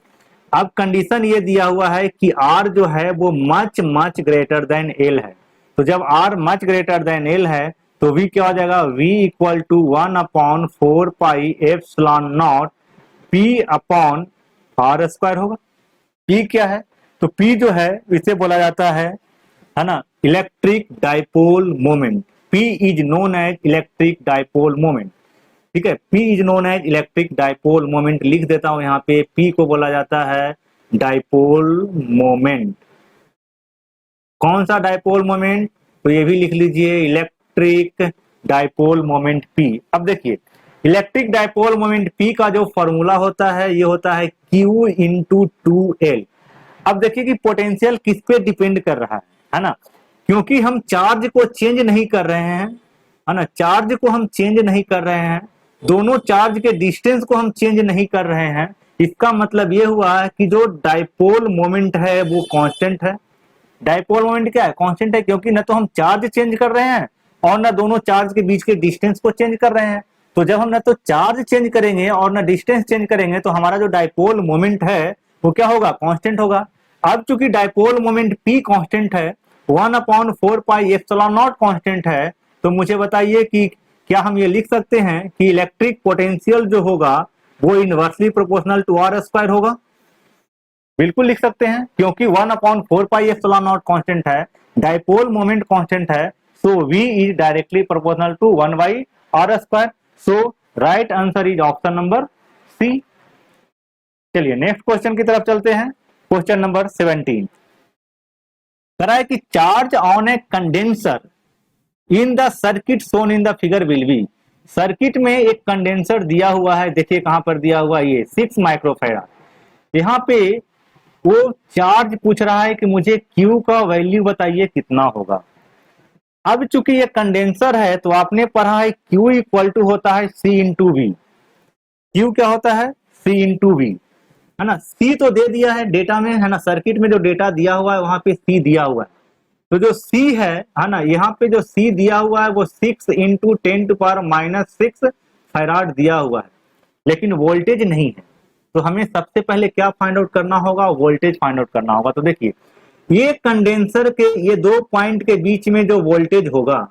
अब कंडीशन ये दिया हुआ है कि R जो है वो much much greater than L है, तो जब R much greater than L है तो V क्या हो जाएगा, V equal to 1/4 pi epsilon not P upon R square होगा। P क्या है, तो P जो है इसे बोला जाता है ना, electric dipole moment. P is known as electric dipole moment. ठीक है, P is known as electric dipole moment लिख देता हूं यहाँ पे, P को बोला जाता है डाइपोल मोमेंट। कौन सा डाइपोल मोमेंट, तो ये भी लिख लीजिए इलेक्ट्रिक डाइपोल मोमेंट P। अब देखिए इलेक्ट्रिक डाइपोल मोमेंट P का जो फॉर्मूला होता है ये होता है Q इंटू 2L। अब देखिए कि पोटेंशियल किस पे डिपेंड कर रहा है ना, क्योंकि हम चार्ज को चेंज नहीं कर रहे हैं, है ना, चार्ज को हम चेंज नहीं कर रहे हैं, दोनों चार्ज के डिस्टेंस को हम चेंज नहीं कर रहे हैं। इसका मतलब ये हुआ है कि जो डाइपोल मोमेंट है वो कांस्टेंट है। डाइपोल मोमेंट क्या है, कांस्टेंट है, क्योंकि न तो हम चार्ज चेंज कर रहे हैं और न दोनों चार्ज के बीच के डिस्टेंस को चेंज कर रहे हैं। तो जब हम न तो चार्ज चेंज करेंगे और न डिस्टेंस चेंज करेंगे तो हमारा जो डाइपोल मोमेंट है वो क्या होगा, कांस्टेंट होगा। अब चूंकि डाइपोल मोमेंट P कांस्टेंट है, 1/4 पाई एप्सिलॉन नॉट कांस्टेंट है, तो मुझे बताइए कि क्या हम ये लिख सकते हैं कि इलेक्ट्रिक पोटेंशियल जो होगा वो inversely proportional to R square होगा। बिल्कुल लिख सकते हैं, क्योंकि 1/4 पाई एप्सिलॉन नॉट कांस्टेंट है, डाइपोल मोमेंट कांस्टेंट है, so V is directly proportional to 1/R square. So right answer is option number C। चलिए नेक्स्ट क्वेश्चन की तरफ चलते हैं। क्वेश्चन नंबर 17 कह रहा है कि charge on A condenser in the circuit shown in the figure will be. Circuit में एक कंडेंसर दिया हुआ है, देखिए कहां पर दिया हुआ है, ये 6 माइक्रोफैराड। यहाँ पे वो चार्ज पूछ रहा है कि मुझे Q का वैल्यू बताइए कितना होगा। अब चूंकि ये कंडेंसर है तो आपने पढ़ा है Q इक्वल टू होता है C इंटू वी। Q क्या होता है, C इंटू वी, है ना। C तो दे दिया है डेटा में, है ना, सर्किट में जो डेटा दिया हुआ है वहां पे C दिया हुआ है। तो जो C है ना, यहाँ पे जो C दिया हुआ है वो 6 इंटू 10⁻⁻6 फैराड दिया हुआ है, लेकिन वोल्टेज नहीं है। तो हमें सबसे पहले क्या फाइंड आउट करना होगा, वोल्टेज फाइंड आउट करना होगा। तो देखिए ये कंडेंसर के ये दो पॉइंट के बीच में जो वोल्टेज होगा,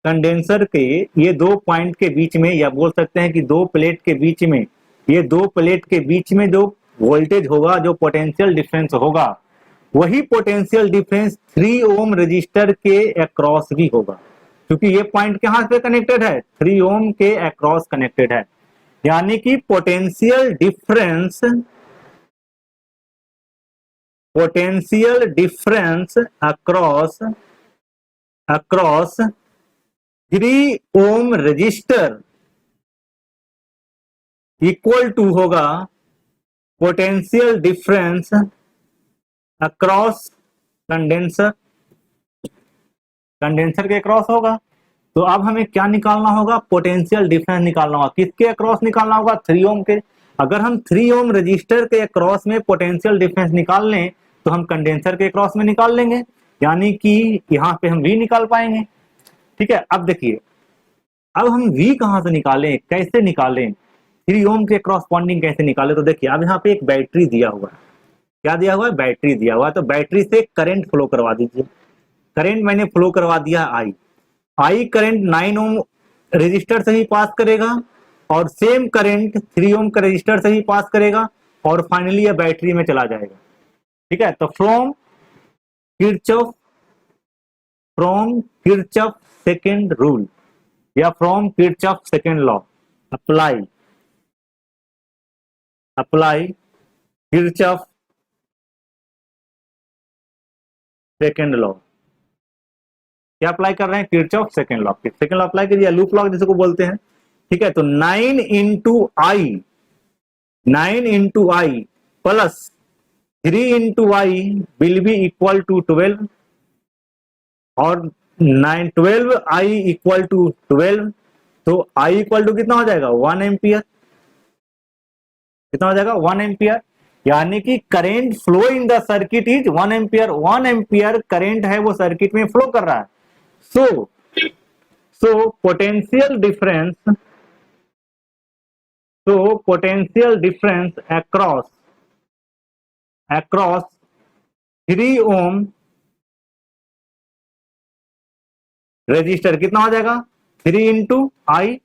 कंडेंसर के ये दो पॉइंट के बीच में, या बोल सकते हैं कि दो प्लेट के बीच में, ये दो प्लेट के बीच में जो वोल्टेज होगा, जो पोटेंशियल डिफरेंस होगा, वही पोटेंशियल डिफरेंस 3 ओम रजिस्टर के अक्रॉस भी होगा, क्योंकि ये पॉइंट कहां से कनेक्टेड है, 3 ओम के अक्रॉस कनेक्टेड है। यानी कि potential difference across 3 ohm resistor equal to होगा पोटेंशियल डिफरेंस अक्रॉस कंडेंसर के अक्रॉस होगा। तो अब हमें क्या निकालना होगा, पोटेंशियल डिफरेंस निकालना होगा। किसके अक्रॉस निकालना होगा, 3 ओम के। अगर हम 3 ओम रजिस्टर के अक्रॉस में पोटेंशियल डिफरेंस निकाल लें तो हम कंडेंसर के अक्रॉस में निकाल लेंगे, यानी कि यहाँ पे हम V निकाल पाएंगे। ठीक है, अब देखिए अब हम V कहां से निकालें, कैसे निकालें, 3 ओम के क्रॉसपॉन्डिंग कैसे निकालें। तो देखिए अब यहाँ पे एक बैटरी दिया हुआ है, क्या दिया हुआ है, बैटरी दिया हुआ है। तो बैटरी से करंट फ्लो करवा दीजिए। करंट मैंने फ्लो करवा दिया आई करंट 9 ओम रजिस्टर से ही पास करेगा और सेम करंट 3 ओम का रजिस्टर से ही पास करेगा और फाइनली यह बैटरी में चला जाएगा। ठीक है, तो फ्रॉम किरचॉफ सेकंड रूल या from Kirchhoff second law apply Kirchhoff second law. क्या अप्लाई कर रहे हैं, किरचॉफ सेकंड लॉ अप्लाई कीजिए, लूप लॉ जिसको बोलते हैं। ठीक है, तो 9 into I plus 3 into I will be equal to 12 और 12 आई इक्वल टू 12। तो आई इक्वल टू कितना हो जाएगा, 1 एम्पियर। कितना हो जाएगा, 1 एम्पियर। यानी कि current flow in the circuit is 1 ampere. 1 ampere current है वो सर्किट में फ्लो कर रहा है। So potential difference across across 3 ohm resistor कितना हो जाएगा 3 इंटू आई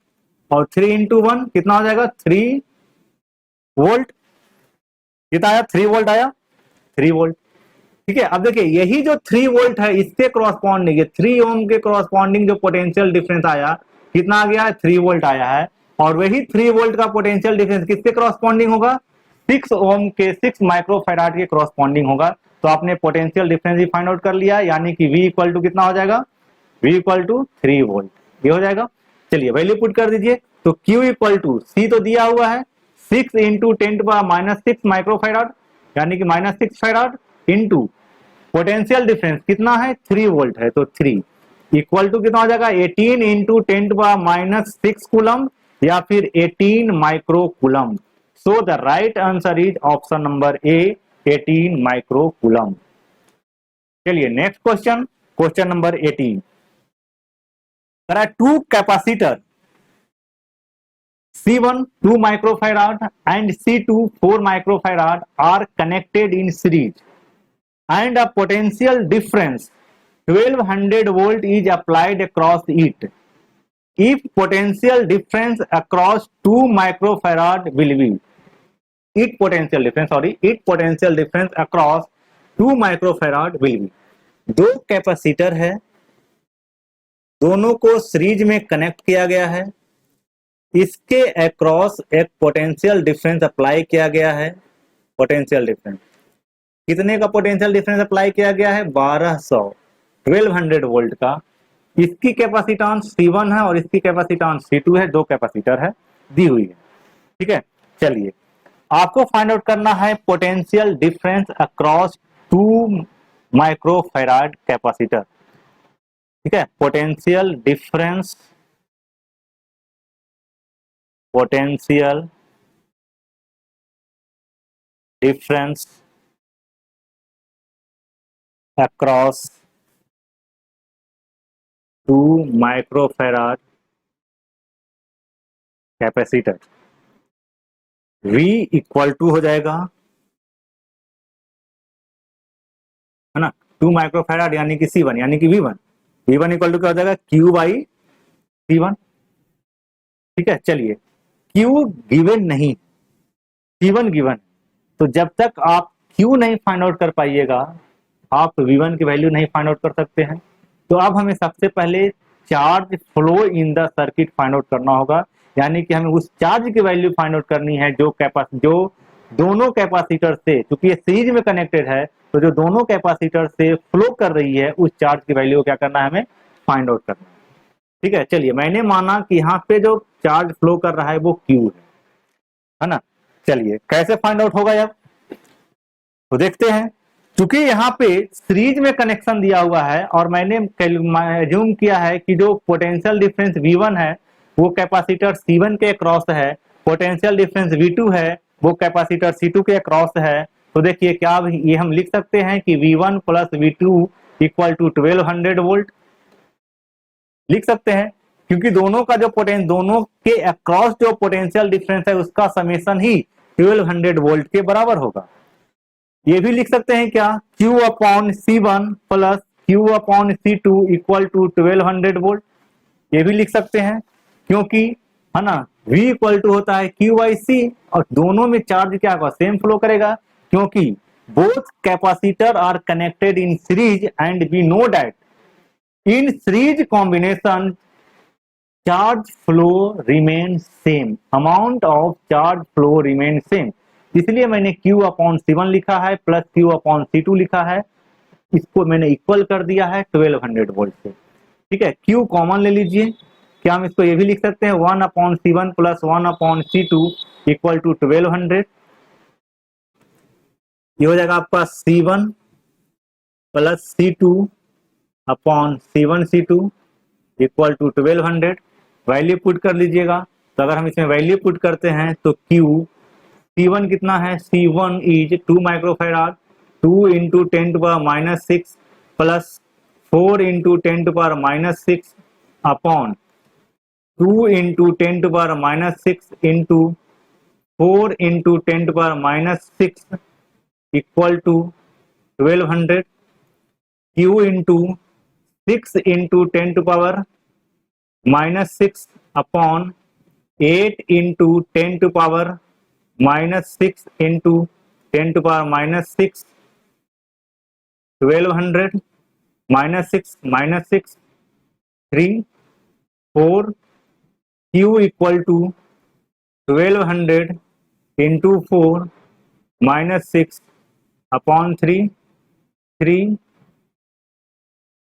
और 3 इंटू 1 कितना हो जाएगा 3 वोल्ट। कितना आया 3 वोल्ट आया 3 वोल्ट। ठीक है, अब देखिए यही जो 3 वोल्ट है इसके क्रॉसपॉन्डिंग 3 ओम के क्रॉसपॉन्डिंग जो पोटेंशियल डिफरेंस आया कितना आ गया है 3 वोल्ट आया है। और वही 3 वोल्ट का पोटेंशियल डिफरेंस किसके क्रॉसपॉन्डिंग होगा 6 ओम के 6 माइक्रोफैराड के क्रॉसपॉन्डिंग होगा। तो आपने पोटेंशियल डिफरेंस भी फाइंड आउट कर लिया, यानी कि V इक्वल टू कितना हो जाएगा V इक्वल टू 3 वोल्ट ये हो जाएगा। चलिए वैल्यू पुट कर दीजिए। तो Q इक्वल टू C तो दिया हुआ है 6 इंटू 10⁻⁶ माइक्रोफैराड यानी कि -6 फैराड इंटू पोटेंशियल डिफरेंस कितना है 3 वोल्ट है तो 3 इक्वल टू कितना हो जाएगा 18 इंटू 10⁻⁶ कूलम या फिर 18 micro coulomb. So the right answer is option number A 18 micro coulomb. चलिए next question, question number 18। Two capacitor C1 2 microfarad and C2 4 microfarad are connected in series and a potential difference 1200 volt is applied across it. If potential difference across 2 microfarad will be it potential difference across 2 microfarad will be। दो कैपेसिटर है, दोनों को सीरीज में कनेक्ट किया गया है, इसके अक्रॉस एक पोटेंशियल डिफरेंस अप्लाई किया गया है। पोटेंशियल डिफरेंस कितने का पोटेंशियल डिफरेंस अप्लाई किया गया है 1200 वोल्ट का। इसकी कैपेसिटेंस C1 है और इसकी कैपेसिटेंस C2 है, दो कैपेसिटर है दी हुई है। ठीक है, चलिए आपको फाइंड आउट करना है potential difference across 2 microfarad capacitor. ठीक है, potential difference across 2 microfarad capacitor V equal to हो जाएगा है ना 2 माइक्रोफैराड यानी कि C1 यानी कि V1 इक्वल टू क्या हो जाएगा Q बाई C1। ठीक है, चलिए Q गिवन नहीं C1 गिवन, तो जब तक आप Q नहीं फाइंड आउट कर पाइएगा आप V1 की वैल्यू नहीं फाइंड आउट कर सकते हैं। तो अब हमें सबसे पहले charge flow in the circuit find out करना होगा, यानी कि हमें उस चार्ज की वैल्यू फाइंड आउट करनी है जो दोनों कैपेसिटर से, क्योंकि ये सीरीज में कनेक्टेड है तो जो दोनों कैपेसिटर से फ्लो कर रही है उस चार्ज की वैल्यू क्या करना है हमें फाइंड आउट करना है। ठीक है, चलिए मैंने माना कि यहाँ पे जो चार्ज फ्लो कर रहा है वो Q है ना। चलिए कैसे फाइंड आउट होगा यार, तो देखते हैं। क्योंकि यहाँ पे सीरीज में कनेक्शन दिया हुआ है और मैंने एज्यूम किया है कि जो पोटेंशियल डिफरेंस V1 है वो कैपेसिटर C1 के अक्रॉस है, पोटेंशियल डिफरेंस V2 है वो कैपेसिटर C2 के अक्रॉस है। तो देखिए क्या ये हम लिख सकते हैं कि V1 plus V2 equal to 1200 volt लिख सकते हैं, क्योंकि दोनों का जो दोनों के अक्रॉस जो पोटेंशियल डिफरेंस है उसका समेशन ही 1200 वोल्ट के बराबर होगा। ये भी लिख सकते हैं क्या Q upon C1 plus Q upon C2 equal to 1200 volt, ये भी लिख सकते हैं क्योंकि है ना V इक्वल टू होता है Q बाई C और दोनों में चार्ज क्या होगा सेम फ्लो करेगा, क्योंकि both capacitor are connected in series and we know that in series combination charge flow remain same, amount of charge flow remain same. इसलिए मैंने Q अपॉन C1 लिखा है प्लस Q अपॉन C2 लिखा है, इसको मैंने इक्वल कर दिया है 1200 वोल्ट से। ठीक है, Q कॉमन ले लीजिए, क्या हम इसको ये भी लिख सकते हैं 1 upon C1 plus 1 upon C2 equal to 1200। ये हो जाएगा आपका C1 plus C2 upon C1 C2 equal to 1200। Value put कर लीजिएगा, तो अगर हम इसमें वैल्यू पुट करते हैं तो C1 कितना है C1 is 2 microfarad 2 into 10⁻⁶ plus 4 into 10⁻⁶ upon 2 into 10⁻⁶ into 4 into 10⁻⁶ equal to 1200, Q into 6 into 10 to power -6 upon 8 into 10 to power -6 into 10 to power -6, 1200 -6 3 4, Q equal to 1200 into 4 -6 upon 3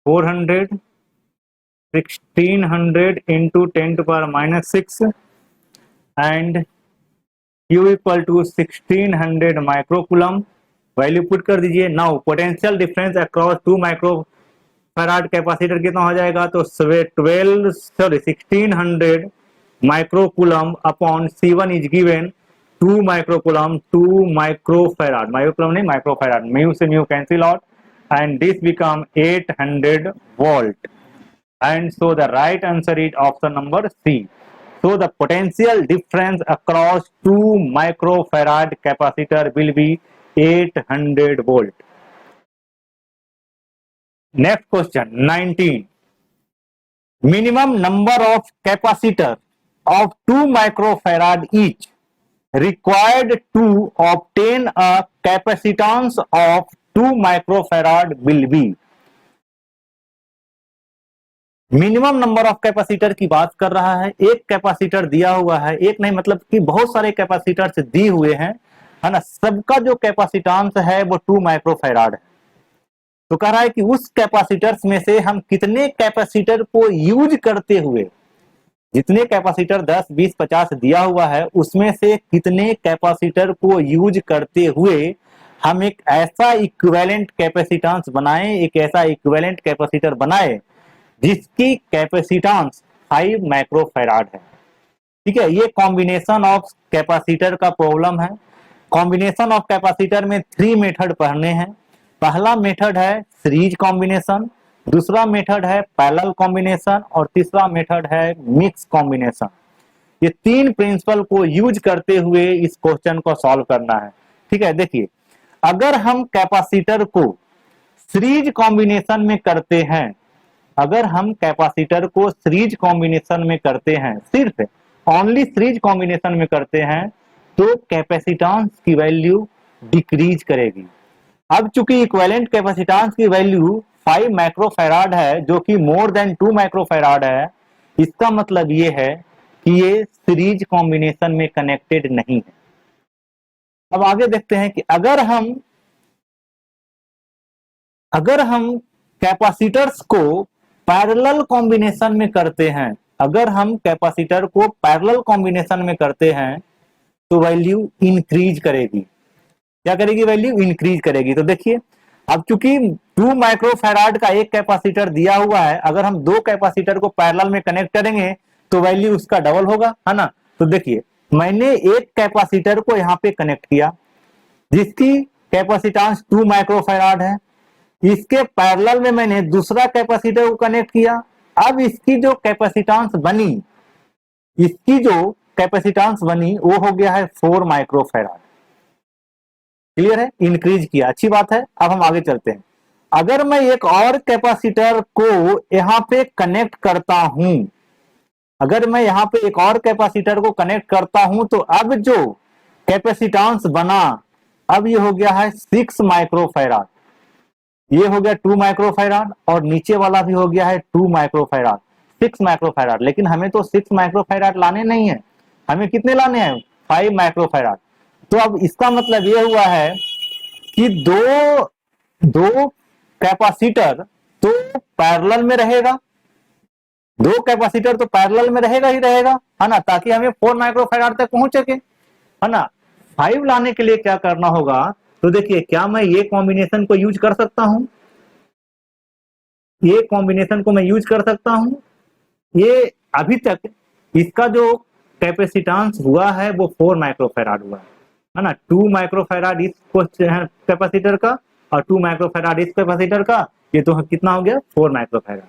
400 1600 into 10 to power -6 and Q equal to 1600 microcoulomb. Value put कर दीजिए। Now potential difference across 2 micro farad capacitor कितना हो जाएगा, तो 1600 microcoulomb upon C1 is given 2 microcoulomb 2 microfarad, microcoulomb नहीं माइक्रोफैराड, म्यू से mu cancel out and this become 800 volt and so the right answer is option number C. So the potential difference across 2 microfarad capacitor will be 800 volt. Next question 19. Minimum number of capacitor of 2 microfarad each required to obtain a capacitance of 2 microfarad will be. Minimum number of capacitor की बात कर रहा है। एक कैपेसिटर दिया हुआ है, एक नहीं मतलब कि बहुत सारे कैपेसिटर्स दिए हुए हैं, है ना। सबका जो कैपेसिटेंस है वो 2 माइक्रोफैराड है। तो कह रहा है कि उस कैपेसिटर्स में से हम कितने कैपेसिटर को यूज करते हुए, जितने कैपेसिटर 10 20 50 दिया हुआ है उसमें से कितने कैपेसिटर को यूज करते हुए हम एक ऐसा इक्विवेलेंट कैपेसिटेंस बनाएं, एक ऐसा इक्विवेलेंट कैपेसिटर बनाए जिसकी कैपेसिटेंस 5 माइक्रोफैराड है। ठीक है, ये कॉम्बिनेशन ऑफ कैपेसिटर का प्रॉब्लम है। कॉम्बिनेशन ऑफ कैपेसिटर में 3 मेथड पढ़ने हैं। पहला मेथड है सीरीज कॉम्बिनेशन, दूसरा मेथड है पैरेलल कॉम्बिनेशन और तीसरा मेथड है मिक्स कॉम्बिनेशन। ये 3 प्रिंसिपल को यूज करते हुए इस क्वेश्चन को सॉल्व करना है। ठीक है, देखिए अगर हम कैपेसिटर को सीरीज कॉम्बिनेशन में करते हैं, अगर हम कैपेसिटर को सीरीज कॉम्बिनेशन में करते हैं, सिर्फ ओनली सीरीज कॉम्बिनेशन में करते हैं, तो कैपेसिटेंस की वैल्यू डिक्रीज करेगी। अब चूंकि इक्विवेलेंट कैपेसिटेंस की वैल्यू 5 माइक्रोफैराड है जो कि मोर देन 2 माइक्रोफैराड है, इसका मतलब ये है कि ये सीरीज कॉम्बिनेशन में कनेक्टेड नहीं है। अब आगे देखते हैं कि अगर हम कैपेसिटर्स को पैरेलल कॉम्बिनेशन में करते हैं, अगर हम कैपेसिटर को पैरेलल कॉम्बिनेशन में करते हैं तो वैल्यू इंक्रीज करेगी। क्या करेगी? वैल्यू इंक्रीज करेगी। तो देखिए अब चूंकि 2 माइक्रोफैराड का एक कैपेसिटर दिया हुआ है, अगर हम 2 कैपेसिटर को पैरेलल में कनेक्ट करेंगे तो वैल्यू उसका डबल होगा, है ना। तो देखिए मैंने एक कैपेसिटर को यहाँ पे कनेक्ट किया जिसकी कैपेसिटेंस 2 माइक्रोफैराड है, इसके पैरेलल में मैंने दूसरा कैपेसिटर को कनेक्ट किया। अब इसकी जो कैपेसिटेंस बनी वो हो गया है 4 माइक्रोफैराड। क्लियर है? इंक्रीज किया, अच्छी बात है। अब हम आगे चलते हैं। अगर मैं एक और कैपेसिटर को यहाँ पे कनेक्ट करता हूं, अगर मैं यहाँ पे एक और कैपेसिटर को कनेक्ट करता हूं तो अब जो कैपेसिटेंस बना, अब ये हो गया है 6 माइक्रोफैराड, ये हो गया 2 माइक्रोफैराड और नीचे वाला भी हो गया है 2 माइक्रोफैराड, 6 माइक्रोफैराड। लेकिन हमें तो 6 माइक्रोफैराड लाने नहीं है, हमें कितने लाने हैं? 5 माइक्रोफैराड। तो अब इसका मतलब ये हुआ है कि दो कैपेसिटर तो पैरेलल में रहेगा, 2 कैपेसिटर तो पैरेलल में रहेगा ही रहेगा, है ना, ताकि हमें 4 माइक्रोफैराड तक पहुंच सके, है ना। 5 लाने के लिए क्या करना होगा? तो देखिए क्या मैं ये कॉम्बिनेशन को यूज कर सकता हूं? ये कॉम्बिनेशन को मैं यूज कर सकता हूं। ये अभी तक इसका जो कैपेसिटेंस हुआ है वो 4 माइक्रोफैराड हुआ है ना। 2 माइक्रोफैराड इस कैपेसिटर का और 2 माइक्रोफैराड इस कैपेसिटर का, ये तो कितना हो गया? 4 माइक्रोफैराड।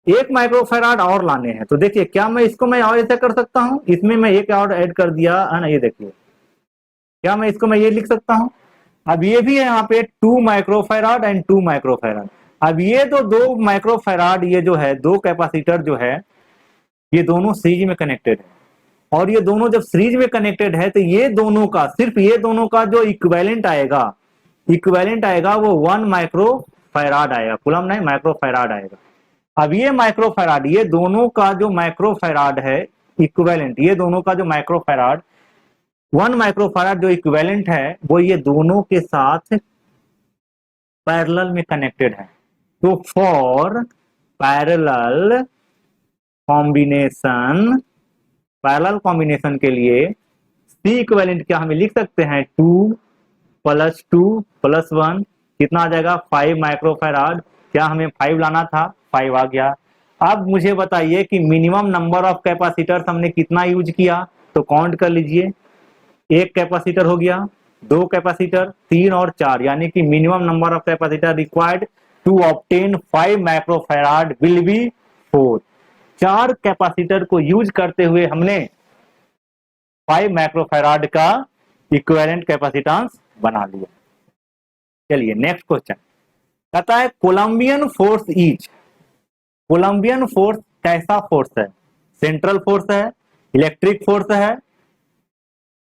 1 माइक्रोफैराड और लाने हैं। तो देखिए क्या मैं और ऐसा कर सकता हूं? इसमें मैं एक और ऐड कर दिया, है ना। ये देखिए क्या मैं इसको ये लिख सकता हूं? अब ये भी है यहाँ पे 2 माइक्रोफैराड एंड 2 माइक्रोफैराड। अब ये तो 2 माइक्रोफैराड, ये जो है 2 कैपेसिटर जो है ये दोनों सीरीज में कनेक्टेड है, और ये दोनों जब सीरीज में कनेक्टेड है तो ये दोनों का, सिर्फ ये दोनों का जो इक्विवेलेंट आएगा वो 1 माइक्रोफैराड आएगा, कूलम नहीं माइक्रोफैराड आएगा। अब ये माइक्रोफैराड, ये दोनों का जो माइक्रोफैराड है इक्विवेलेंट, ये दोनों का जो माइक्रोफैराड 1 माइक्रोफैराड जो इक्विवेलेंट है वो ये दोनों के साथ पैरेलल में कनेक्टेड है। तो फॉर पैरेलल कॉम्बिनेशन के लिए सी इक्विवेलेंट क्या हमें लिख सकते हैं, 2 + 2 + 1 कितना आ जाएगा 5 माइक्रोफैराड। क्या हमें 5 लाना था, 5 आ गया। अब मुझे बताइए कि मिनिमम नंबर ऑफ कैपेसिटर्स हमने कितना यूज किया, तो काउंट कर लीजिए। 1 कैपेसिटर हो गया, 2 कैपेसिटर, 3 और 4, यानी कि minimum number of capacitor required to obtain 5 microfarad will be 4। 4 capacitor को यूज करते हुए हमने 5 माइक्रोफैराड का इक्विवेलेंट कैपेसिटेंस बना लिया। चलिए नेक्स्ट क्वेश्चन कहता है Coulombian force is, Coulombian force कैसा फोर्स है, सेंट्रल फोर्स है, इलेक्ट्रिक फोर्स है,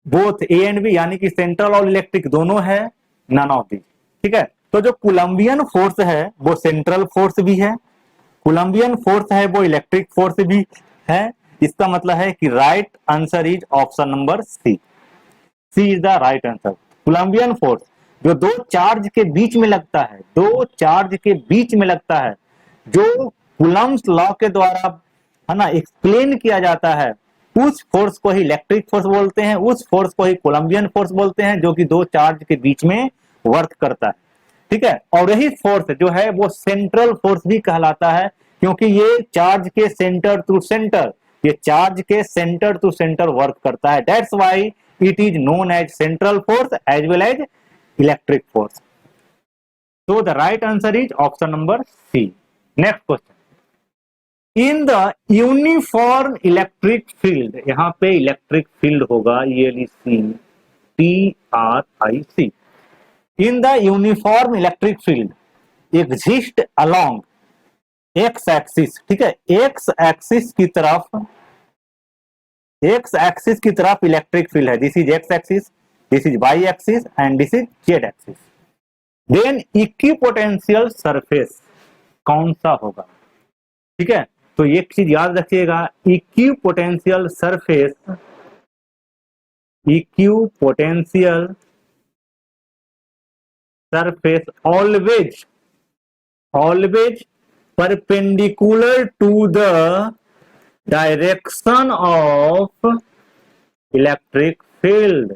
बोथ ए एंड बी, यानी कि सेंट्रल और इलेक्ट्रिक दोनों है, नन ऑफ दीज। ठीक है, तो जो कोलंबियन फोर्स है वो सेंट्रल फोर्स भी है, कोलंबियन फोर्स है वो इलेक्ट्रिक फोर्स भी है। इसका मतलब है कि right answer is option number C, C is the right answer. Coulombian force जो 2 चार्ज के बीच में लगता है, 2 चार्ज के बीच में लगता है, जो कूलम्ब्स लॉ के द्वारा है ना एक्सप्लेन किया जाता है, उस फोर्स को ही इलेक्ट्रिक फोर्स बोलते हैं, उस फोर्स को ही कोलंबियन फोर्स बोलते हैं, जो कि 2 चार्ज के बीच में वर्क करता है। ठीक है, और यही फोर्स जो है वो सेंट्रल फोर्स भी कहलाता है, क्योंकि ये चार्ज के सेंटर टू सेंटर, ये चार्ज के सेंटर टू सेंटर वर्क करता है। That's why it is known as central force as well as electric force. So the right answer is option number C. Next question. In the uniform electric field, यहाँ पे इलेक्ट्रिक फील्ड होगा TRIC. In the uniform electric field exist along x axis, ठीक है, x axis की तरफ इलेक्ट्रिक फील्ड है। This is x axis, this is y axis and this is z axis। Then equipotential surface कौन सा होगा, ठीक है, तो एक चीज याद रखिएगा, equipotential surface always perpendicular to the direction of electric field.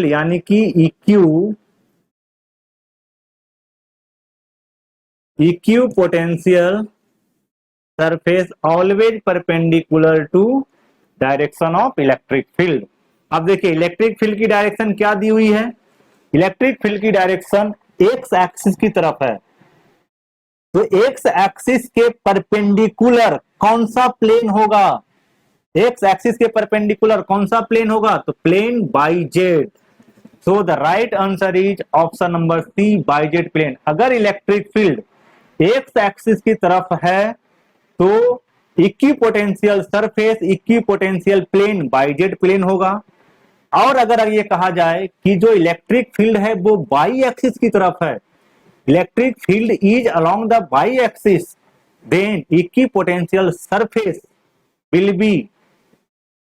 यानी कि equipotential surface always perpendicular to direction of electric field. अब देखिए इलेक्ट्रिक फील्ड की डायरेक्शन क्या दी हुई है, इलेक्ट्रिक फील्ड की डायरेक्शन एक्स एक्सिस की तरफ है, तो एक्स एक्सिस के परपेंडिकुलर कौन सा प्लेन होगा, एक्स एक्सिस के परपेंडिकुलर कौन सा प्लेन होगा, तो plane y z. So the right answer is option number C, y z plane. अगर इलेक्ट्रिक फील्ड एक्स एक्सिस की तरफ है तो equipotential surface, equipotential plane y z plane होगा। और अगर ये कहा जाए कि जो इलेक्ट्रिक फील्ड है वो बाई एक्सिस की तरफ है, electric field is along the y axis, then equipotential surface will be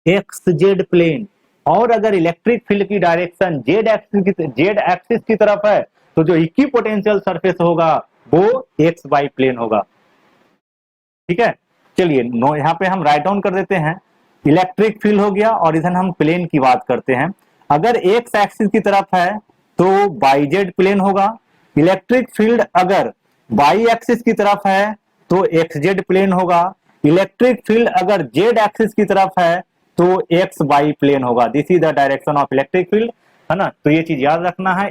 x z plane. और अगर इलेक्ट्रिक फील्ड की डायरेक्शन जेड एक्सिस की तरफ है तो जो इक्विपोटेंशियल सरफेस होगा वो एक्स वाई प्लेन होगा। ठीक है, चलिए यहाँ पे हम राइट डाउन कर देते हैं, इलेक्ट्रिक फील्ड हो गया और इधर हम प्लेन की बात करते हैं। अगर एक्स एक्सिस की तरफ है तो बाई जेड प्लेन होगा, इलेक्ट्रिक फील्ड अगर बाई एक्सिस की तरफ है तो एक्स जेड प्लेन होगा, इलेक्ट्रिक फील्ड अगर जेड एक्सिस की तरफ है तो एक्स वाई प्लेन होगा। This is the direction of electric field, है ना, तो ये चीज याद रखना है।